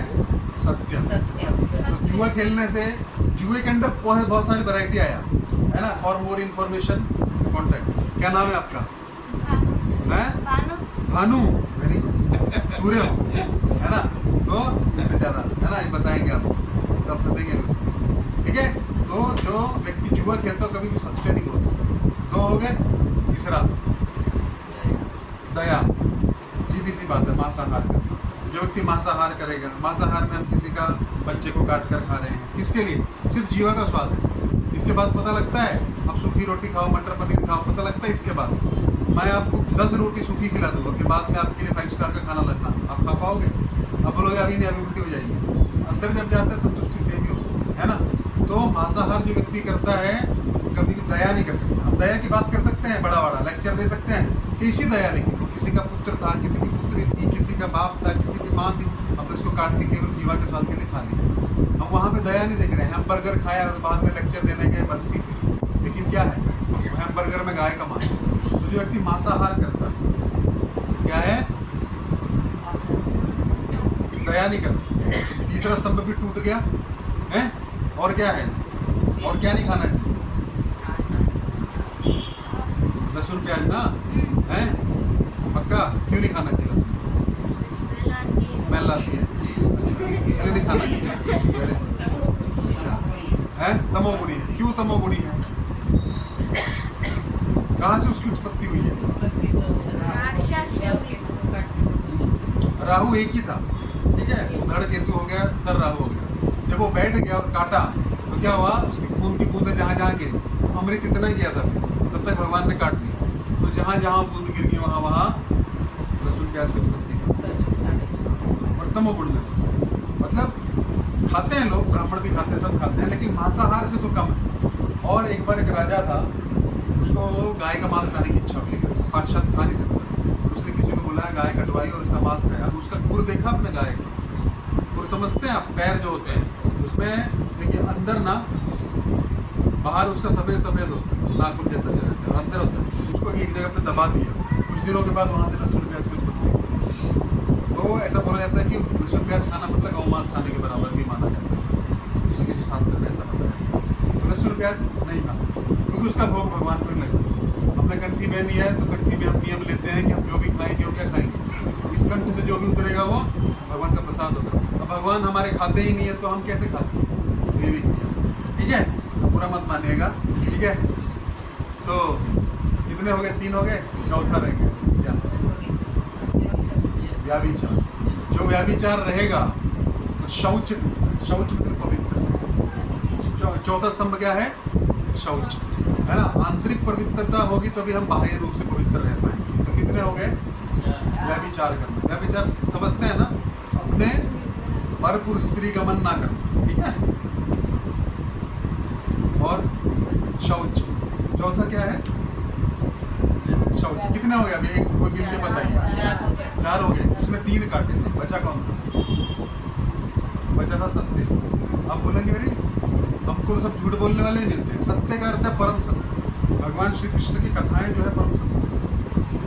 सत्य। तो जुआ खेलने से जुए के अंदर बहुत सारी वैरायटी आया, है ना। फॉर मोर इन्फॉर्मेशन कॉन्टैक्ट, क्या नाम है आपका, भानु, वेरी गुड, सूर्य हो, है ना। तो इससे ज़्यादा, है ना, ये बताएंगे आपको, तो आप फंसेंगे उसमें, ठीक है। तो जो व्यक्ति जुआ खेलता हो कभी भी सत्य नहीं बोल सकता। 2 हो गए। तीसरा दया, सीधी सी बात है, मांसाहार करना। जो व्यक्ति मांसाहार करेगा, मांसाहार में हम किसी का बच्चे को काट कर खा रहे हैं, किसके लिए, सिर्फ जीवा का स्वाद है। इसके बाद पता लगता है, आप सूखी रोटी खाओ, मटर पनीर खाओ, पता लगता है इसके बाद मैं आपको 10 रोटी सूखी खिला दूंगा, कि बाद में आपके लिए 5 स्टार का खाना लगना, आप खा पाओगे? अब बोलोगे अभी नहीं, अभी उल्टी हो जाएगी। अंदर जब जाते हैं संतुष्टि से भी हो, है ना। तो मांसाहार जो व्यक्ति करता है कभी भी दया नहीं कर सकता। हम दया की बात कर सकते हैं, बड़ा बड़ा लेक्चर दे सकते हैं, कैसी दया नहीं। वो किसी का पुत्र था, किसी की पुत्री थी, किसी का बाप था, किसी की माँ थी, हमने उसको काट के केवल जीवा के स्वाद के लिए खा लिया। हम वहाँ पे दया नहीं देख रहे हैं। हम बर्गर खाया और बाद में लेक्चर देने गए बरसी पे, लेकिन क्या है, हम बर्गर में गाय का मांस। तो जो व्यक्ति मांसाहार करता है क्या है, दया नहीं कर सकते। तीसरा स्तंभ भी टूट गया है। और क्या है, और क्या नहीं खाना चाहिए, लहसुन प्याज ना है, पक्का। क्यों नहीं खाना चाहिए लहसुन, स्मेल आती है, इसलिए नहीं खाना चाहिए। अच्छा है, तमोगुणी है। क्यों तमोगुणी है, कहाँ से उसकी उत्पत्ति हुई है? राहु एक ही था, ठीक है। वो धड़ केतु हो गया, सर राहु हो गया। जब वो बैठ गया और काटा तो क्या हुआ, उसकी खून की बूंदें जहाँ जहाँ गिरी, अमृत इतना गया था, तब तक भगवान ने काट दिया। तो जहाँ जहाँ बूंद गिर गई वहाँ वहाँ लहसुन प्याज की उत्पत्ति। और तमोगुण में मतलब खाते हैं लोग, ब्राह्मण भी खाते हैं, सब खाते हैं, लेकिन मांसाहार से तो कम है। और एक बार एक राजा था, उसको गाय का मांस खाने की इच्छा हुई, लेकिन साक्षात खा नहीं सकता। उसने किसी को बुलाया, गाय कटवाई और उसका मांस खाया। अब उसका खुर देखा अपने गाय का, खुर समझते हैं आप, पैर जो होते हैं उसमें देखिए अंदर ना, बाहर उसका सफ़ेद सफ़ेद होता है, नाखून जैसा जो रहता है, अंदर होता है। उसको एक जगह पे दबा दिया, कुछ दिनों के बाद वहाँ से लहसुन प्याज की उत्पत्ति। तो ऐसा बोला जाता है कि लहसुन प्याज खाना मतलब गौ मांस खाने के बराबर भी माना जाता है, किसी किसी शास्त्र में ऐसा बताया। तो लहसुन प्याज नहीं खाना चाहिए, क्योंकि उसका भोग भगवान को नहीं सकता। हमने कंठी में लिया है तो कंठी में हम नियम लेते हैं कि हम जो भी खाएंगे वो क्या खाएंगे, इस कंठ से जो भी उतरेगा वो भगवान का प्रसाद होगा। अब भगवान हमारे खाते ही नहीं है तो हम कैसे खा सकते, ये भी ठीक है। तो पूरा मत मानिएगा, ठीक है। तो कितने हो गए, 3 हो गए, चौथा रह गया व्याभिचार। जो व्याभिचार रहेगा तो शौच, शौच मतलब पवित्र। चौथा स्तंभ क्या है, शौच, है ना। आंतरिक पवित्रता होगी तभी हम बाह्य रूप से पवित्र रह पाएंगे। तो कितने हो गए, व्याभिचार करना। व्याभिचार समझते हैं ना, अपने भरपूर स्त्री गमन ना करना, ठीक है। और शौच, चौथा क्या है, शौच। कितने हो गए अभी, एक को गिन के बताइए। 4 हो गए, उसने 3 काटे थे, बचा कौन था, बचा था सत्य। आप बोलेंगे अरे हमको तो सब झूठ बोलने वाले ही मिलते हैं। सत्य का अर्थ है परम सत्य। भगवान श्री कृष्ण की कथाएं जो है परम सत्य,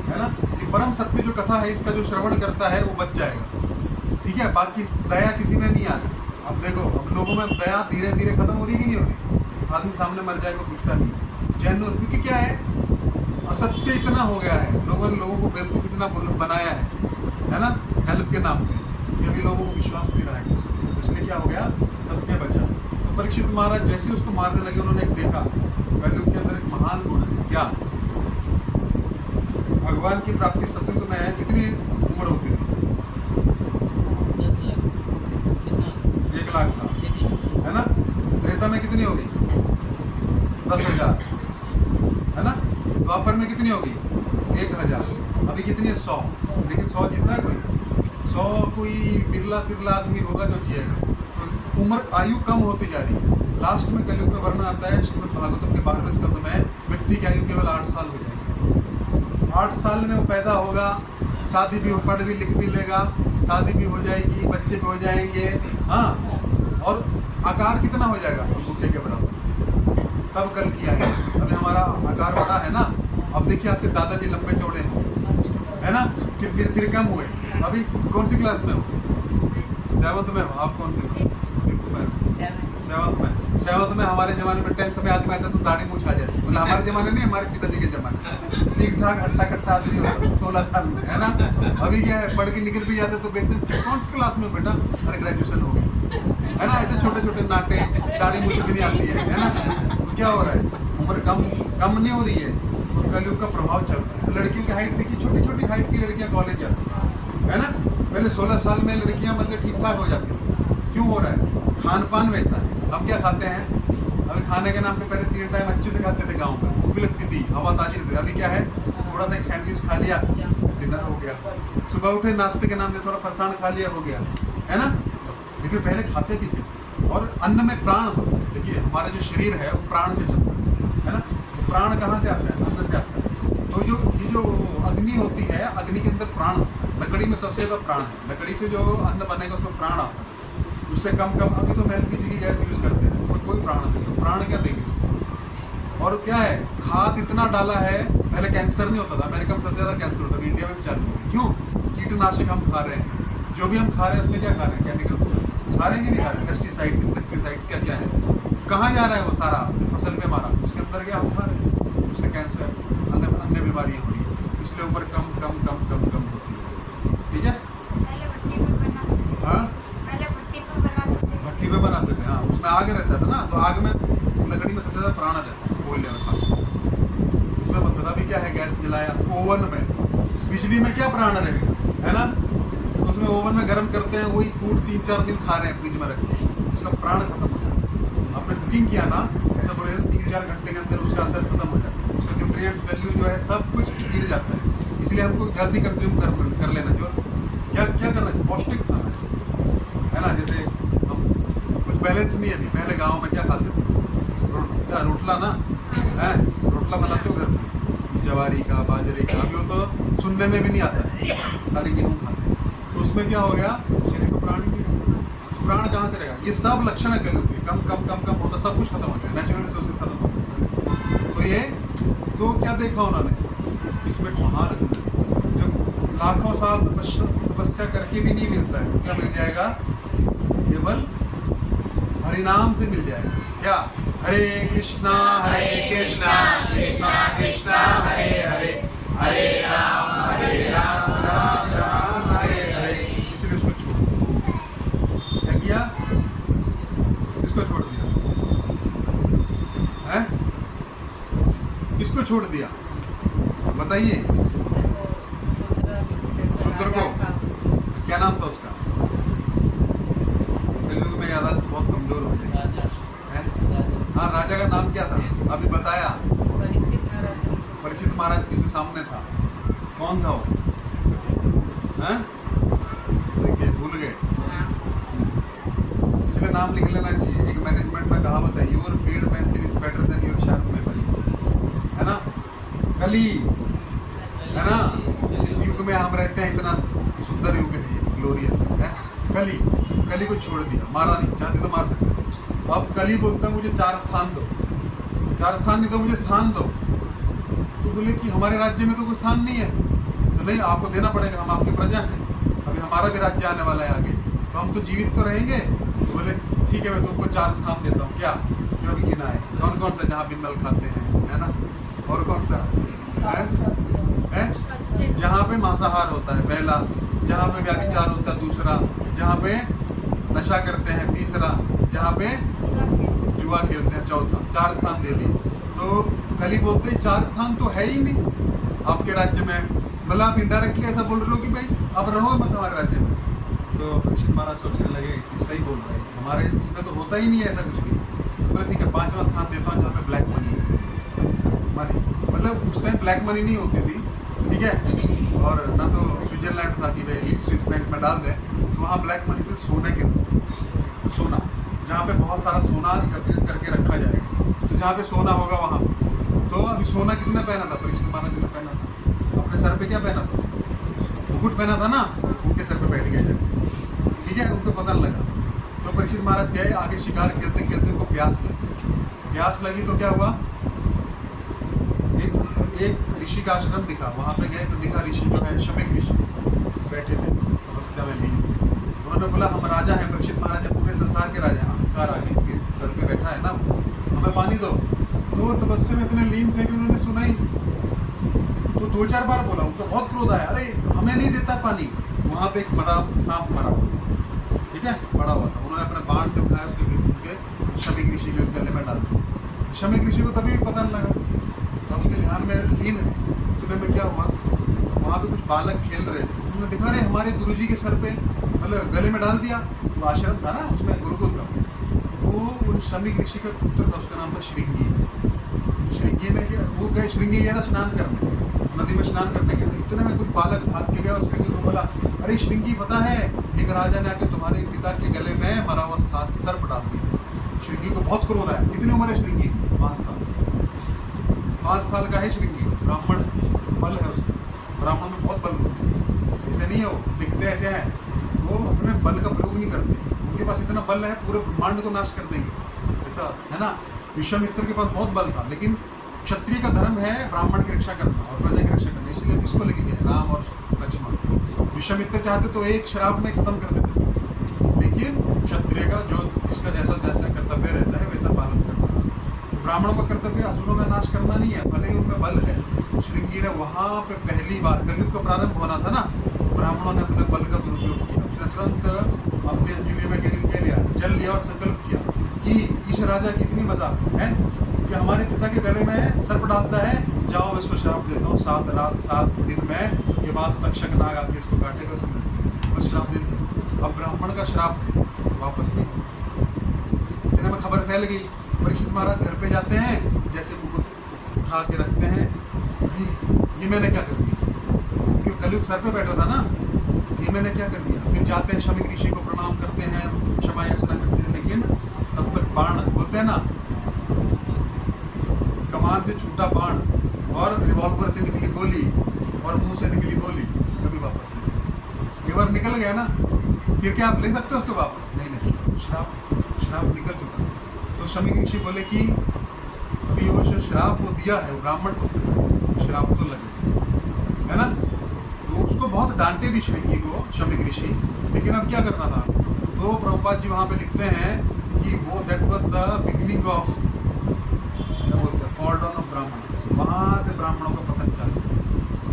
है ना। ये परम सत्य जो कथा है, इसका जो श्रवण करता है वो बच जाएगा, ठीक है। बाकी दया किसी में नहीं आज। अब देखो, अब लोगों में दया धीरे धीरे खत्म हो रही कि नहीं हो रही। आदमी सामने मर जाएगा पूछता नहीं, जेन्युइन, क्योंकि क्या है, असत्य इतना हो गया है, लोगों ने लोगों को बेवकूफ़ इतना बनाया है ना, हेल्प के नाम पे, कि अभी लोगों को विश्वास नहीं रहा है। तो इसलिए क्या हो गया, सत्य बचा। तो परीक्षित महाराज जैसे उसको मारने लगे, उन्होंने एक देखा, कलयुग के अंदर एक महान गुण है, क्या, भगवान की प्राप्ति सतयुग में है। कितनी उम्र होती थी, 1 लाख साल, है ना। त्रेता में कितनी होगी, 10,000, है ना। द्वापर में कितनी होगी, 1,000। अभी कितनी है, 100। लेकिन 100 जीतता है कोई, 100 कोई बिरला तिरला आदमी होगा जो जिएगा। तो उम्र आयु कम होती जा रही है। लास्ट में कलयुग में वर्णन आता है श्रीमद् भागवतम के 12वें स्कंद में, व्यक्ति की आयु केवल 8 साल हो जाएगी। 8 साल में वो पैदा होगा, शादी भी, पढ़ भी लिख भी लेगा, शादी भी हो जाएगी, बच्चे भी हो जाएंगे, हाँ, और आकार कितना हो जाएगा, बूढ़े के बराबर। तब कल की आएगी। अभी हमारा आकार बड़ा है ना, अब देखिए आपके दादाजी लंबे चौड़े हैं, है ना, फिर धीरे धीरे कम हुए। अभी कौन सी क्लास में हो? 7th में हो। आप कौन सी? 5th में? 7th में। हमारे जमाने में 10th में आदमी आता तो दाढ़ी मूछ आ जाए। मतलब हमारे जमाने नहीं, हमारे पिताजी के जमाने ठीक ठाक हट्टा कट्टा आदमी होता 16 साल में, है ना। अभी क्या है, पढ़ के निकल भी जाते तो बेटे कौन सी क्लास में बेटा? अरे ग्रेजुएशन हो गई, है ना। ऐसे छोटे छोटे नाटे, दाढ़ी मूछ भी नहीं आती है ना। तो क्या हो रहा है, उम्र कम नहीं हो रही है, कलयुग का प्रभाव चल रहा है। लड़कियों की हाइट देखिए, छोटी छोटी हाइट की लड़कियां कॉलेज जाती है ना। पहले 16 साल में लड़कियां मतलब ठीक ठाक हो जाती हैं। क्यों हो रहा है? खान पान वैसा है। हम क्या खाते हैं? अभी खाने के नाम पे पहले 3 टाइम अच्छे से खाते थे गाँव में, भूख भी लगती थी, हवा ताजी रहती थी। अभी क्या है, थोड़ा सा एक सैंडविच खा लिया, डिनर हो गया। सुबह उठे, नाश्ते के नाम पे थोड़ा फरसान खा लिया, हो गया, है ना। लेकिन पहले खाते भी थे। और अन्न में प्राण हो, देखिए हमारा जो शरीर है वो प्राण से चलता है ना। तो प्राण कहाँ से आता है? अन्न से आता है। तो ये जो अग्नि होती है, अग्नि के अंदर प्राण होता है। लकड़ी में सबसे ज़्यादा प्राण है। लकड़ी से जो अन्न बनेगा उसमें प्राण आता है। उससे कम अभी तो हम LPG की गैस यूज़ करते हैं, उसमें कोई प्राण नहीं है। प्राण क्या देंगे उसमें? और क्या है, खाद इतना डाला है। पहले कैंसर नहीं होता था, अमेरिका में सबसे ज़्यादा कैंसर होता है, इंडिया में भी चालू हो गया। क्यों? कीटनाशक हम खा रहे हैं। जो भी हम खा रहे हैं उसमें क्या खा रहे हैं? केमिकल्स खा रहे हैं कि नहीं खा रहे? पेस्टिसाइड्स, इंसेक्टिसाइड्स, क्या क्या है, कहाँ जा रहा है वो सारा? फसल में हमारा, उसके अंदर क्या हम खा रहे हैं, उससे कैंसर, अन्य बीमारियाँ हो रही है। इसलिए उम्र कम होती है। ठीक है, हाँ, भट्टी पे बनाते थे, हाँ, उसमें आग रहता था ना, तो आग में, लकड़ी में सबसे ज़्यादा प्राण रहता है, कोयले में खास, उसमें बनता था। अभी क्या है, गैस जलाया, ओवन में, बिजली में क्या प्राण रहेगा, है ना। तो उसमें ओवन में गर्म करते हैं, वही फूड 3-4 दिन खा रहे हैं फ्रिज में रख के, उसका प्राण खत्म हो जाता है। आपने कुकिंग किया ना, ऐसा बोले 3-4 घंटे के अंदर उसका असर खत्म हो जाता है, उसका न्यूट्रिएंट्स वैल्यू जो है सब कुछ गिर जाता है। इसलिए हमको जल्दी कंज्यूम कर लेना चाहिए। क्या करना चाहिए? पौष्टिक खाना चाहिए, है ना। जैसे हम कुछ बैलेंस नहीं है। अभी पहले गांव में क्या खाते थे? रोटला ना, है, रोटला बनाते हो घर में, जवारी का, बाजरे का। अभी वो तो सुनने में भी नहीं आता है, खाली गेहूँ खाते हैं। तो उसमें क्या हो गया, शरीर में प्राण ही नहीं रहेगा। प्राण कहाँ से रहेगा? ये सब लक्षण है कलयुग के। कम होता, सब कुछ खत्म हो गया, नेचुरल रिसोर्सेज खत्म हो गए। तो ये तो क्या देखा उन्होंने, इसमें महान जो लाखों साल तपस्या करके भी नहीं मिलता है, क्या मिल जाएगा? केवल हरिनाम से मिल जाएगा। क्या? हरे कृष्णा कृष्णा कृष्णा हरे हरे, हरे राम राम राम हरे हरे। इसलिए उसको छोड़ क्या किया? इसको छोड़ दिया है? किसको छोड़ दिया बताइए? शूद्र को। क्या नाम था उसका? कलयुग में याददाश्त बहुत कमजोर हो जाएगी। हाँ, राजा का नाम क्या था? अभी बताया, परीक्षित महाराज के जो सामने था। कौन था वो? हैं? देखिए, भूल गए। इसलिए नाम लिख लेना चाहिए। एक मैनेजमेंट में कहावत है, your fade pencil is better than your sharp memory, है ना। कली, है ना। जिस युग में हम रहते हैं, इतना सुंदर युग है, ग्लोरियस है। कली को छोड़ दिया, मारा नहीं, चाहते तो मार सकते। अब कली बोलता है मुझे 4 स्थान दो, 4 स्थान नहीं दो, मुझे स्थान दो। तो बोले कि हमारे राज्य में तो कोई स्थान नहीं है। तो नहीं, आपको देना पड़ेगा, हम आपकी प्रजा हैं, अभी हमारा भी राज्य आने वाला है आगे, तो हम तो जीवित तो रहेंगे। तो बोले ठीक है, मैं तुमको 4 स्थान देता हूँ। क्या? जो अभी गिना है। कौन सा? जहाँ बिंदल खाते हैं, है ना। और कौन सा है? जहाँ पे मांसाहार होता है पहला, जहाँ पे व्याभिचार होता है दूसरा, जहाँ पे नशा करते हैं तीसरा, जहाँ पे जुआ खेलते हैं चौथा। 4 स्थान दे दिए। तो कली बोलते 4 स्थान तो है ही नहीं आपके राज्य में। मतलब आप इनडायरेक्टली ऐसा बोल रहे हो कि भाई अब रहो मत हमारे राज्य में। तो परीक्षित महाराज सोचने लगे कि सही बोल रहे हैं, हमारे इसमें तो होता ही नहीं है ऐसा कुछ भी। तो बोले ठीक है, 5वां स्थान देता हूँ जहाँ पे ब्लैक मनी, मतलब उस टाइम ब्लैक मनी नहीं होती थी, ठीक है। और ना तो स्विट्जरलैंड था कि भाई स्विस बैंक में डाल दें, तो वहाँ ब्लैक मनी तो सोने के, सोना जहाँ पे बहुत सारा सोना एकत्रित करके रखा जाएगा। तो जहाँ पे सोना होगा वहाँ, तो अभी सोना किसने पहना था? परीक्षित महाराज ने पहना था। अपने सर पे क्या पहना था? मुकुट पहना था ना, उनके सर पे बैठ गया जब, ठीक है, उनको पता नहीं लगा। तो परीक्षित महाराज गए आगे, शिकार खेलते खेलते उनको प्यास लगी। प्यास लगी तो क्या हुआ, एक ऋषि का आश्रम दिखा, वहाँ पे गए तो दिखा ऋषि जो है शमीक ऋषि बैठे थे तपस्या में भी। उन्होंने बोला हम राजा हैं, परीक्षित महाराज पूरे संसार के राजा हैं, अहंकार आगे उनके सर पे बैठा है ना, हमें पानी दो। तो तपस्या में इतने लीन थे कि उन्होंने सुना ही, तो 2-4 बार बोला, उनको बहुत क्रोध आया, अरे हमें नहीं देता पानी। वहाँ पे एक मरा सांप मरा हुआ था, ठीक है, बड़ा हुआ था। उन्होंने अपने बाण से उठाया, उसके शमीक ऋषि के गले में डाल दिया। शमीक ऋषि को तभी पता नहीं लगा, तो उनके ध्यान में लीन है। सुबह में क्या हुआ, वहाँ पे कुछ बालक खेल रहे थे, उन्होंने देखा रहे हमारे गुरुजी के सर पे, मतलब गले में डाल दिया। तो आश्रम था ना उसमें, गुरुकुल था, तो वो शमीक ऋषि का पुत्र था, उसका नाम था श्रृंगी। श्रृंगी ने क्या, वो गए, श्रृंगी गया ना स्नान करने, नदी में स्नान करने गए। इतने में कुछ बालक भाग के गए और श्रृंगी को बोला, अरे श्रृंगी पता है एक राजा ने आके तुम्हारे पिता के गले में मरा हुआ सर्प डाल दिया। श्रृंगी को बहुत क्रोध आया। कितनी उम्र है श्रृंगी? 5 साल। 5 साल का है श्रृंगी, ब्राह्मण, बल है उसका, ब्राह्मण में बहुत बल होता है, ऐसे नहीं हो दिखते ऐसे हैं, वो अपने बल का प्रयोग नहीं करते, उनके पास इतना बल है पूरे ब्रह्मांड को नाश कर देंगे, ऐसा है ना। विश्वामित्र के पास बहुत बल था, लेकिन क्षत्रिय का धर्म है ब्राह्मण की रक्षा करना और प्रजा की रक्षा करना, इसलिए किसको लेके गए? राम और लक्ष्मण। विश्वामित्र चाहते तो एक श्राप में खत्म कर देते सब, लेकिन क्षत्रिय का जो जिसका जैसा जैसा कर्तव्य रहता है वैसा पालन करना। ब्राह्मणों का कर्तव्य असुरों का नाश करना नहीं है, भले ही उनमें बल है। श्रृंगी ने वहाँ पे पहली बार, कलयुग का प्रारंभ होना था ना, ब्राह्मणों ने अपने बल का दुरुपयोग किया। उसने तुरंत अपने जिले में क्या लिया, जल लिया और संकल्प किया कि इस राजा की इतनी मजाक है कि हमारे पिता के गले में सर्प डालता है, जाओ मैं इसको श्राप देता हूँ, 7 रात 7 दिन में के बाद तक्षक नाग आके इसको काटेगा, उसमें बस श्राप दे दिया। अब ब्राह्मण का श्राप है, वापस नहीं। इतने में खबर फैल गई। परीक्षित महाराज घर पे जाते हैं, जैसे मुकुट उठा के रखते हैं, ये मैंने क्या कर दिया, क्योंकि कलयुग सर पे बैठा था ना, ये मैंने क्या कर दिया। फिर जाते हैं शमीक ऋषि को प्रणाम करते हैं, क्षमा याचना करते हैं, लेकिन तब तक बाण बोलते हैं ना, कमान से छूटा बाण और रिवॉल्वर से निकली गोली और मुंह से निकली गोली, कभी वापस नहीं। एक बार निकल गया ना, फिर क्या आप ले सकते हो उसको वापस? नहीं ले सकते, श्राप निकल चुका। तो शमीक ऋषि बोले कि अभी वो जो श्राप वो दिया है, वो ब्राह्मण को श्राप तो लगे, है ना। तो उसको बहुत डांटे भी श्रृंगी को शमीक ऋषि, लेकिन अब क्या करना था। तो प्रभुपाद जी वहाँ पे लिखते हैं कि वो that was the beginning of, क्या बोलते हैं, फॉल डाउन ऑफ ब्राह्मण। वहाँ से ब्राह्मणों का पतन चालू।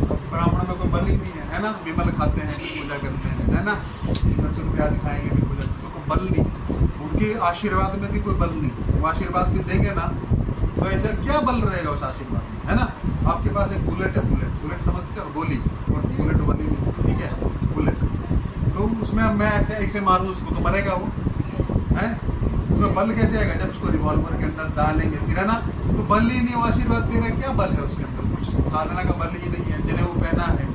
अब ब्राह्मणों में कोई बल ही नहीं है ना, विमल खाते हैं फिर पूजा करते हैं, है ना, लहसुन प्याज खाएंगे फिर पूजा, तो कोई बल नहीं, उनके आशीर्वाद में भी कोई बल नहीं। वो आशीर्वाद भी देंगे ना, तो ऐसा क्या बल रहेगा उस आशीर्वाद में, है ना। आपके पास एक बुलेट है, बुलेट समझते हो, गोली, और बुलेट वाली नहीं, ठीक है, बुलेट, तो उसमें अब मैं ऐसे मारूँ उसको तो मरेगा वो, है। उसमें बल कैसे आएगा? जब उसको रिवॉल्वर के अंदर डालेंगे फिर, है ना। तो बल ही नहीं, वो आशीर्वाद दे रहा है, क्या बल है उसके अंदर? कुछ साधना का बल ही नहीं है। जिन्हें वो पहना है,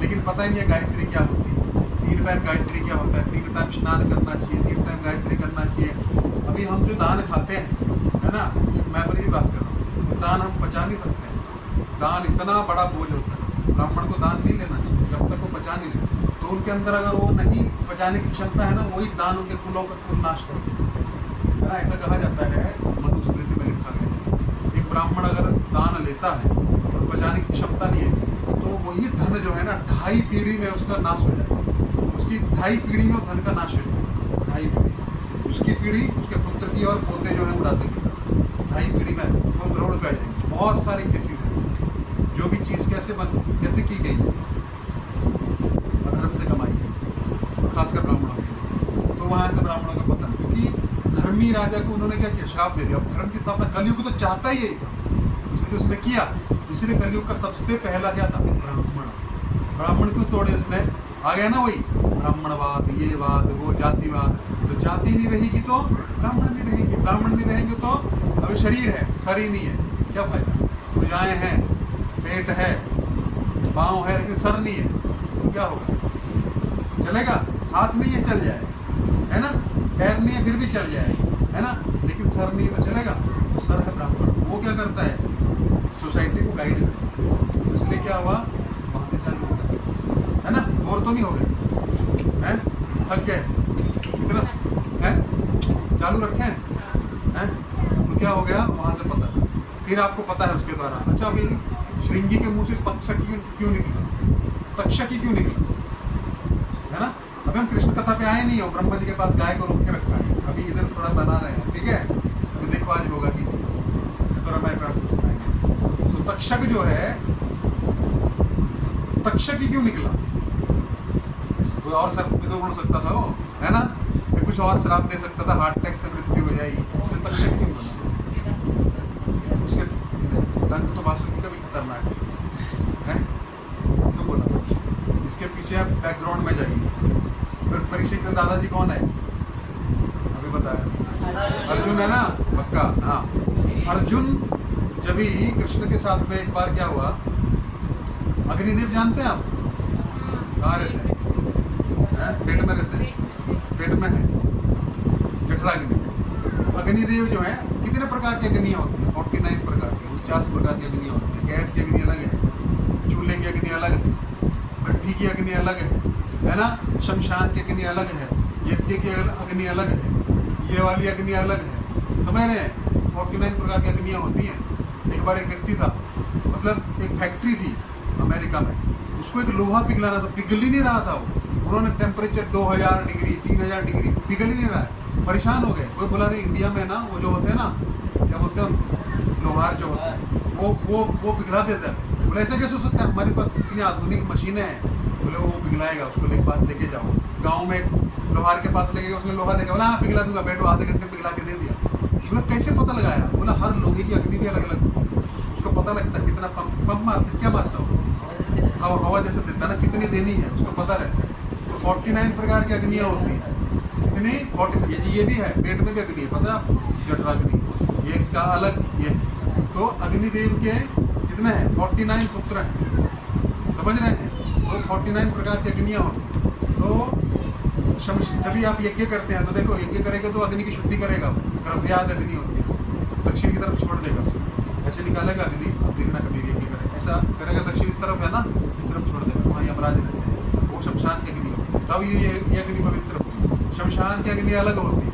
लेकिन पता ही नहीं है गायत्री क्या होती है, 3 टाइम गायत्री क्या होता है, 3 टाइम स्नान करना चाहिए, 3 टाइम गायत्री करना चाहिए। अभी हम जो दान खाते हैं, है ना, मैं पर भी बात कर रहा हूँ, तो दान हम पचा नहीं सकते हैं। दान इतना बड़ा बोझ होता है, ब्राह्मण को दान नहीं लेना चाहिए जब तक वो पचा नहीं ले। तो उनके अंदर अगर वो नहीं पचाने की क्षमता है ना, वही दान उनके कुलों का कुल नाश कर देता है ना। ऐसा कहा जाता है, मनुस्मृति में लिखा गया, एक ब्राह्मण अगर दान लेता है और पचाने की क्षमता नहीं है, तो वही धन जो है ना 2.5 पीढ़ी में उसका नाश हो जाएगा। उसकी 2.5 पीढ़ी में वो धन का नाश हो जाएगा, 2.5 पीढ़ी, उसकी पीढ़ी, उसके पुत्र की और पोते जो है दादे के साथ 2.5 पीढ़ी में वो द्रोड़ कर जाएंगे। बहुत सारे केसेस ऐसे, जो भी चीज़ कैसे की गई अधर्म से कमाई गई, खासकर ब्राह्मणों की, तो वहाँ से ब्राह्मणों का पतन, क्योंकि धर्मी राजा को उन्होंने क्या किया, श्राप दे दिया। अब धर्म की स्थापना कलयुग तो चाहता ही यही था, इसलिए उसने किया। इसलिए कलयुग का सबसे पहला क्या था, ब्राह्मण क्यों तोड़े उसने? आ गया ना वही ब्राह्मणवाद, ये वाद, वो जातिवाद। तो जाति नहीं रहेगी तो ब्राह्मण नहीं रहेंगे, ब्राह्मण नहीं रहेंगे तो अभी शरीर है, सर ही नहीं है, क्या फायदा? भुजाएं हैं, पेट है, पाँव है, लेकिन सर नहीं है, तो क्या होगा? चलेगा? हाथ नहीं है चल जाए, है ना, पैर नहीं है फिर भी चल जाए, है ना, लेकिन सर नहीं तो चलेगा। तो सर है ब्राह्मण, वो क्या करता है, सोसाइटी को गाइड करता है। तो इसलिए क्या हुआ, वहाँ से चालू होता है ना, बोर तो नहीं हो गए हैं, थक गए, इतना है चालू रखे हैं, तो क्या हो गया वहाँ से पता, फिर आपको पता है उसके द्वारा। अच्छा, अभी श्रृंगी के मुंह से तक्षक क्यों निकला, तक्षक क्यों निकला, है ना। अभी हम कृष्ण कथा पे आए नहीं हो, ब्रह्मा जी के पास गाय को रोक के रखा है, अभी इधर थोड़ा बना रहे हैं, ठीक है। अभी देखो आज होगा कि तो रामायण में आपको सुनाएंगे। तो तक्षक जो है, तक्षक ही क्यों निकला, कोई और सर्प भी तो बोल सकता था वो, है ना, या कुछ और श्राप दे सकता था, हार्ट अटैक से मृत्यु हो जाएगी, तो तक्षक क्यों बना, उसके डंक तो बासुरी का भी खतरनाक है, क्यों बोला। इसके पीछे आप बैकग्राउंड में जाइए। फिर परीक्षित के दादाजी कौन है, अभी बताया, अर्जुन है ना, पक्का। हाँ, अर्जुन जब ही कृष्ण के साथ में एक बार क्या हुआ, अग्निदेव जानते हैं आप, कहाँ रहते हैं, पेट में रहते हैं, पेट में है जठराग्नि। अग्निदेव जो है, कितने प्रकार की अग्नियाँ होती हैं, 49 प्रकार की, 49 प्रकार की अग्नियाँ होती हैं। गैस की अग्नि अलग है, चूल्हे की अग्नि अलग है, भट्टी की अग्नि अलग है ना, शमशान की अग्नि अलग है, यज्ञ की अग्नि अलग है, ये वाली अग्नि अलग है, समझ रहे हैं। 49 प्रकार की अग्नियाँ होती हैं। एक बार एक व्यक्ति था, मतलब एक फैक्ट्री थी अमेरिका में, उसको एक लोहा पिघलाना था, पिघल ही नहीं रहा था वो। उन्होंने टेम्परेचर 2000 डिग्री 3000 डिग्री, पिघल ही नहीं रहा है, परेशान हो गए। कोई बोला नहीं, इंडिया में ना वो जो होते हैं ना, क्या बोलते हैं उनको, लोहार जो होते हैं, वो पिघला देता है। बोले ऐसा कैसे हो सकता है, हमारे पास इतनी आधुनिक मशीनें हैं। बोले वो पिघलाएगा, उसको लेके पास लेके जाओ। गांव में लोहार के पास लेके गए, उसने लोहा देखा, बोला हाँ पिघला दूंगा, बैठो, आधे घंटे पिघला के दे दिया। बोला कैसे पता लगाया, बोला हर लोहे की अग्नि भी अलग अलग, उसको पता लगता है कितना पंप मारता, क्या मारता हो, हवा जैसे देता है ना, कितनी देनी है उसको पता रहता है। तो 49 प्रकार की अग्नियाँ होती हैं, इतनी 40, ये भी है, पेट में भी अग्नि है, पता है आपको, जठराग्नि, ये इसका अलग ये। तो अग्निदेव के कितने हैं, 49 पुत्र हैं, समझ रहे हैं। तो 49 प्रकार की अग्नियाँ होती हैं। तो जब भी आप यज्ञ करते हैं तो देखो, यज्ञ करेंगे तो अग्नि की शुद्धि करेगा, द्रव्याद अग्नि होती है, दक्षिण की तरफ छोड़ देगा उसको, ऐसे निकालेगा अग्नि, आप देखना कभी यज्ञ करेगा, ऐसा करेगा, दक्षिण इस तरफ है ना, इस तरफ छोड़ देगा, वहाँ यमराज रहते हैं, वो शमशान की अग्नि होती है। तब ये अग्नि पवित्र होती है। शमशान की अग्नि अलग होती है,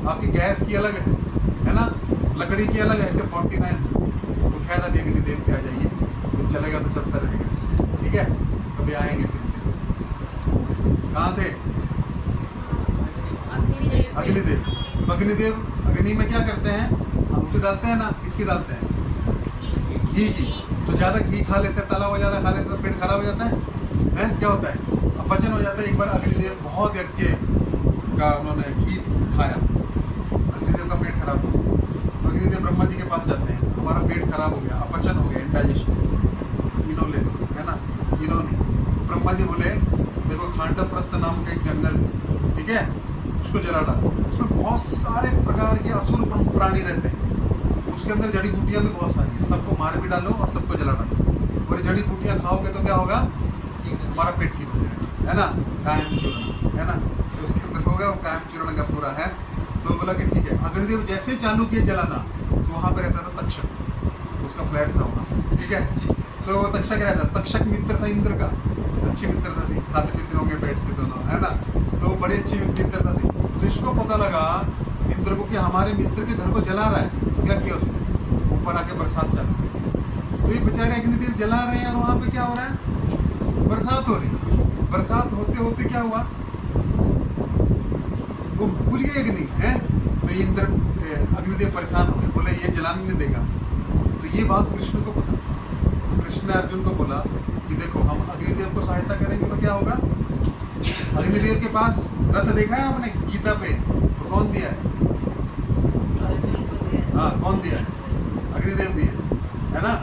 आपकी गैस की अलग है ना, लकड़ी की अलग है, ऐसे 49। तो खैर अभी अग्निदेव पे आ जाइए, तो चलेगा तो चलता रहेगा, ठीक है। कभी आएंगे फिर से, कहाँ थे, अग्निदेव। तो अग्निदेव अग्नि में क्या करते हैं, हम तो डालते हैं ना, किसकी डालते हैं, घी की। तो ज़्यादा घी खा लेते हैं, तला हुआ ज़्यादा खा लेते हैं, तो पेट खराब हो जाता है, क्या होता है, अपचन हो जाता है। एक बार अग्निदेव बहुत यज्ञ का उन्होंने घी खाया, अग्निदेव का पेट खराब हुआ। तो अग्निदेव ब्रह्मा जी के पास जाते हैं, हमारा पेट खराब हो गया, अपचन हो गया, इंडाइजेशन, इनो ले लो, है ना, इनो नहीं। ब्रह्मा जी बोले देखो, खांडवप्रस्थ नाम का एक जंगल, ठीक है, उसको जला डालो, उसमें बहुत सारे प्रकार के असुर प्राणी रहते हैं, उसके अंदर जड़ी बूटियाँ भी बहुत सारी हैं, सबको मार भी डालो और सबको जला डालो, और जड़ी बूटियाँ खाओगे तो क्या होगा, हमारा पेट ठीक हो जाएगा, है ना, कायम चूर्ण, है ना, तो उसके अंदर होगा वो कायम चूर्ण का पूरा है। तो बोला कि ठीक है। अग्निदेव जैसे चालू किए जलाना, तो वहाँ पे रहता था तक्षक, उसका फ्लैट था वहाँ, ठीक है। तो तक्षक रहता, तक्षक मित्र था इंद्र का, अच्छी मित्रता थी, खाते पीते होंगे बैठ के दोनों, है ना, तो बड़ी अच्छी मित्रता थी। तो इसको पता लगा इंद्र को कि हमारे मित्र के घर को जला रहा है, तो क्या किया उसने, ऊपर आके बरसात चालू की। तो ये बेचारे अग्निदेव जला रहे हैं और वहाँ पे क्या हो रहा है, बरसात हो रही है। बरसात होते होते क्या हुआ, वो बुझ गई अग्नि है। तो ये इंद्र अग्निदेव परेशान हो गए, बोले ये जलाने नहीं देगा। तो ये बात कृष्ण को पता, तो कृष्ण ने अर्जुन को बोला कि देखो हम अग्निदेव को सहायता करेंगे तो क्या होगा। अग्निदेव के पास रथ देखा है आपने गीता पे, तो कौन दिया है, हाँ कौन दिया है, अग्निदेव दिया है ना,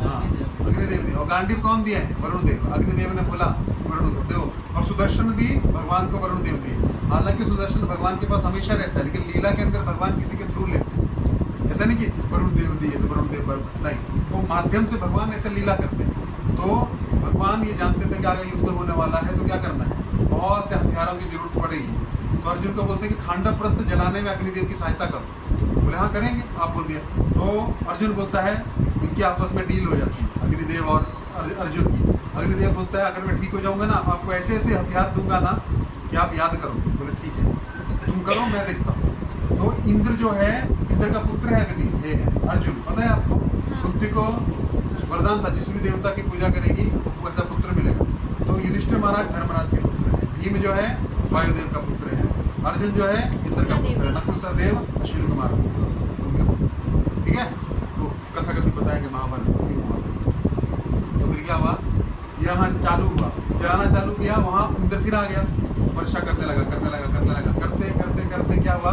हाँ अग्निदेव दिया। और गांडीव कौन दिया है, वरुण देव। अग्निदेव ने बोला वरुण को दो, और सुदर्शन भी भगवान को वरुण देव दिए। हालांकि सुदर्शन भगवान के पास हमेशा रहता है, लेकिन लीला के अंदर भगवान किसी के थ्रू लेते हैं, ऐसा नहीं कि वरुण देव दिए तो वरुण देव नहीं, वो माध्यम से भगवान ऐसे लीला करते हैं। तो भगवान ये जानते थे कि आगे युद्ध होने वाला है, तो क्या करना है, बहुत से हथियारों की जरूरत पड़ेगी। तो अर्जुन को बोलते हैं कि खांडव जलाने में अग्निदेव की सहायता करो। बोले हाँ करेंगे, आप बोल दिया। तो अर्जुन बोलता है, इनकी आपस में डील हो जाती है अग्निदेव और अर्जुन की। अग्निदेव बोलता है अगर मैं ठीक हो जाऊंगा ना, आपको ऐसे ऐसे हथियार दूंगा ना कि आप याद करोगे। बोले ठीक है, तुम करो, मैं देखता हूँ। तो इंद्र जो है, इंद्र का पुत्र है अग्नि, ये है अर्जुन, पता है आपको। कुंती को वरदान था, जिस भी देवता की पूजा करेगी वो ऐसा पुत्र मिलेगा। तो युधिष्ठिर महाराज धर्मराज के पुत्र है, भीम जो है वायुदेव का पुत्र है, अर्जुन जो है इंद्र का पुत्र है, नकुल सहदेव अश्विनी कुमार उनके पुत्र। ठीक है, तो कथा कभी बताएंगे महाभारत क्यों हुआ वैसे। तो फिर क्या हुआ, यहाँ चालू हुआ, जलाना चालू किया, वहाँ इंद्र फिर आ गया, वर्षा करने लगा करते करते करते क्या हुआ,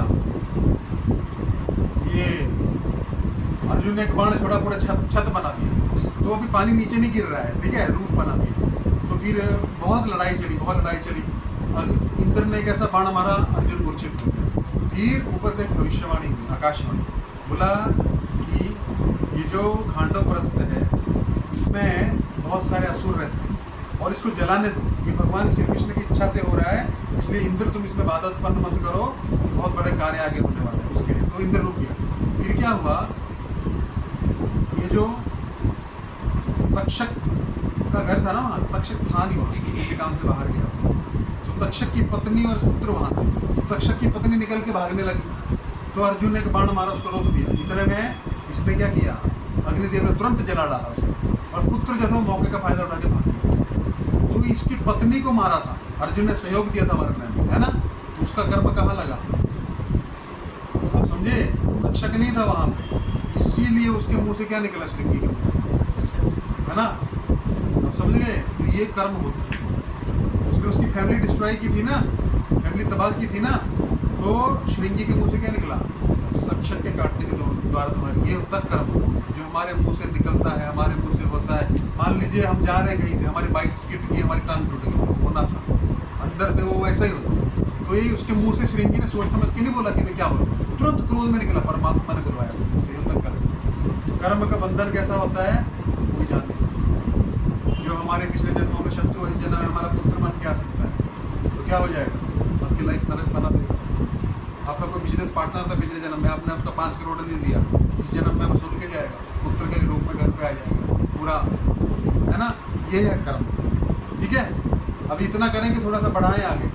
ये अर्जुन ने एक बाण छोड़ा, पूरा छत बना दिया। तो अभी पानी नीचे नहीं गिर रहा है, ठीक है, रूफ बना दिया। तो फिर बहुत लड़ाई चली। इंद्र ने एक ऐसा बाण मारा, अर्जुन मूर्छित हो गया। फिर ऊपर से एक भविष्यवाणी हुई, आकाशवाणी, बोला कि ये जो खांडव प्रस्थ है इसमें बहुत सारे असुर रहते हैं और इसको जलाने दो, ये भगवान श्री कृष्ण की इच्छा से हो रहा है, इसलिए इंद्र तुम इसमें बाधा उत्पन्न मत करो, बहुत बड़े कार्य आगे होने वाले हैं उसके लिए। तो इंद्र रुक गया। फिर क्या हुआ, ये जो तक्षक का घर था ना, वहाँ तक्षक था नहीं, वहाँ किसी काम से बाहर गया। तो तक्षक की पत्नी और पुत्र वहाँ थे। तो तक्षक की पत्नी निकल के भागने लगी, तो अर्जुन ने एक बाण मारा, उसको रोक दिया। इतने में इसने क्या किया, अग्निदेव ने तुरंत जला डाला उसे, और पुत्र जो था मौके का फायदा उठा के भाग गया। तो इसकी पत्नी को मारा था, अर्जुन ने सहयोग दिया था मरने में, है ना। उसका कर्म कहाँ लगा, आप समझे, तक्षक नहीं था वहाँ पे, इसीलिए उसके मुंह से क्या निकला, श्रृंगी के मुंह से, है ना, आप समझ गए। तो ये कर्म होता है। उसने उसकी फैमिली डिस्ट्रॉय की थी ना, फैमिली तबाह की थी ना, तो श्रृंगी के मुंह से क्या निकला, तक्षक के काटने के द्वारा तुम्हारे, ये होता कर्म जो हमारे मुंह से निकलता है, हमारे मुंह से होता है। मान लीजिए हम जा रहे हैं कहीं से, हमारी बाइक स्किड की, हमारी टांग टूट गई, होना था, अंदर से वो वैसा ही होता। तो ये उसके मुंह से श्रृंगी ने सोच समझ के नहीं बोला कि मैं क्या बोलूँ, तुरंत क्रोध में निकला, परमात्मा ने बुलवाया उसको, ये होता कर्म। कर्म का बंधन कैसा होता है, कोई जान नहीं सकता। जो हमारे पिछले जन्मों में शत्रु, इस जन्म में हमारा पुत्र बन के आ सकता है, तो क्या हो जाएगा, आपकी लाइफ नरक बना देगा। आपका कोई बिजनेस पार्टनर था पिछले जन्म में, आपने उसका 5 करोड़ नहीं दिया, इस जन्म में वसूल के जाएगा, पुत्र के रूप में घर पे आ जाएगा पूरा, है ना। ये है कर्म, ठीक है। अब इतना करेंगे, थोड़ा सा बढ़ाएं आगे,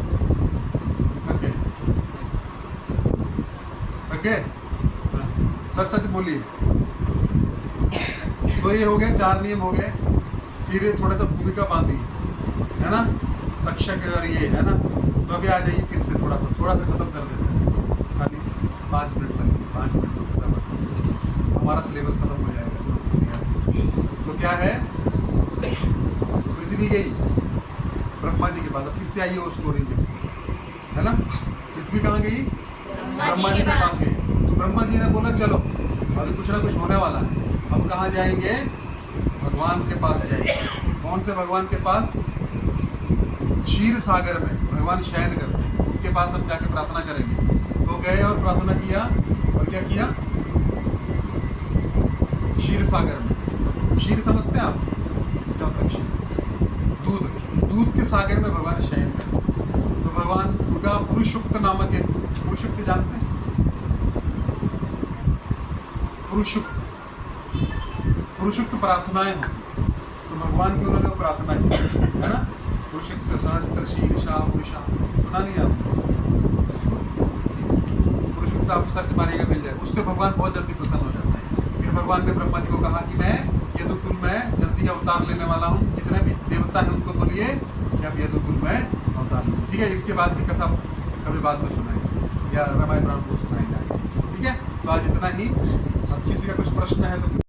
सच सच बोलिए। तो ये हो गए 4 नियम हो गए। फिर थोड़ा सा भूमिका बांधी, है ना, तक्षक और ये, है ना। तो अभी आ जाइए फिर से थोड़ा सा खत्म कर देते हैं, खाली 5 मिनट लगेंगे, 5 मिनट हमारा सिलेबस खत्म हो जाएगा। तो क्या है, पृथ्वी गई ब्रह्मा जी के पास, अब फिर से आइए उस स्टोरी में, है ना। पृथ्वी कहाँ गई, ब्रह्मा जी के पास गई। तो ब्रह्मा जी ने बोला चलो अभी कुछ ना कुछ होने वाला है, हम कहाँ जाएंगे, भगवान के पास जाएंगे। कौन से भगवान के पास, क्षीर सागर में भगवान शयन करते हैं, उनके पास हम जाके प्रार्थना करेंगे। तो गए और प्रार्थना किया, और क्या किया, क्षीर सागर में, क्षीर समझते हैं आप, क्या होता है क्षीर, दूध के सागर में भगवान शयन करते। तो भगवान उनका पुरुषुक्त नामक एक, पुरुषुक्त जानते हैं, पुरुषुक्त प्रार्थनाएं होती, तो भगवान की उन्होंने प्रार्थना की, है ना। पुरुषुक्त सहस्त्र शीर्षा पुरुषा, सुना नहीं आपने, पुरुषुक्त आप सर्च मारिएगा मिल जाए, उससे भगवान बहुत जल्दी प्रसन्न हो जाता है। फिर भगवान ने ब्रह्मा जी को कहा कि मैं यदुकुल में जल्दी अवतार लेने वाला हूँ, जितने भी देवता हैं उनको बोलिए कि आप यदुकुल में अवतार लें, ठीक है। इसके बाद की कथा कभी बाद में सुनाएंगे, या रामायण पुराण को सुनाएंगे, ठीक है। तो आज इतना ही। अब किसी का कुछ प्रश्न है तो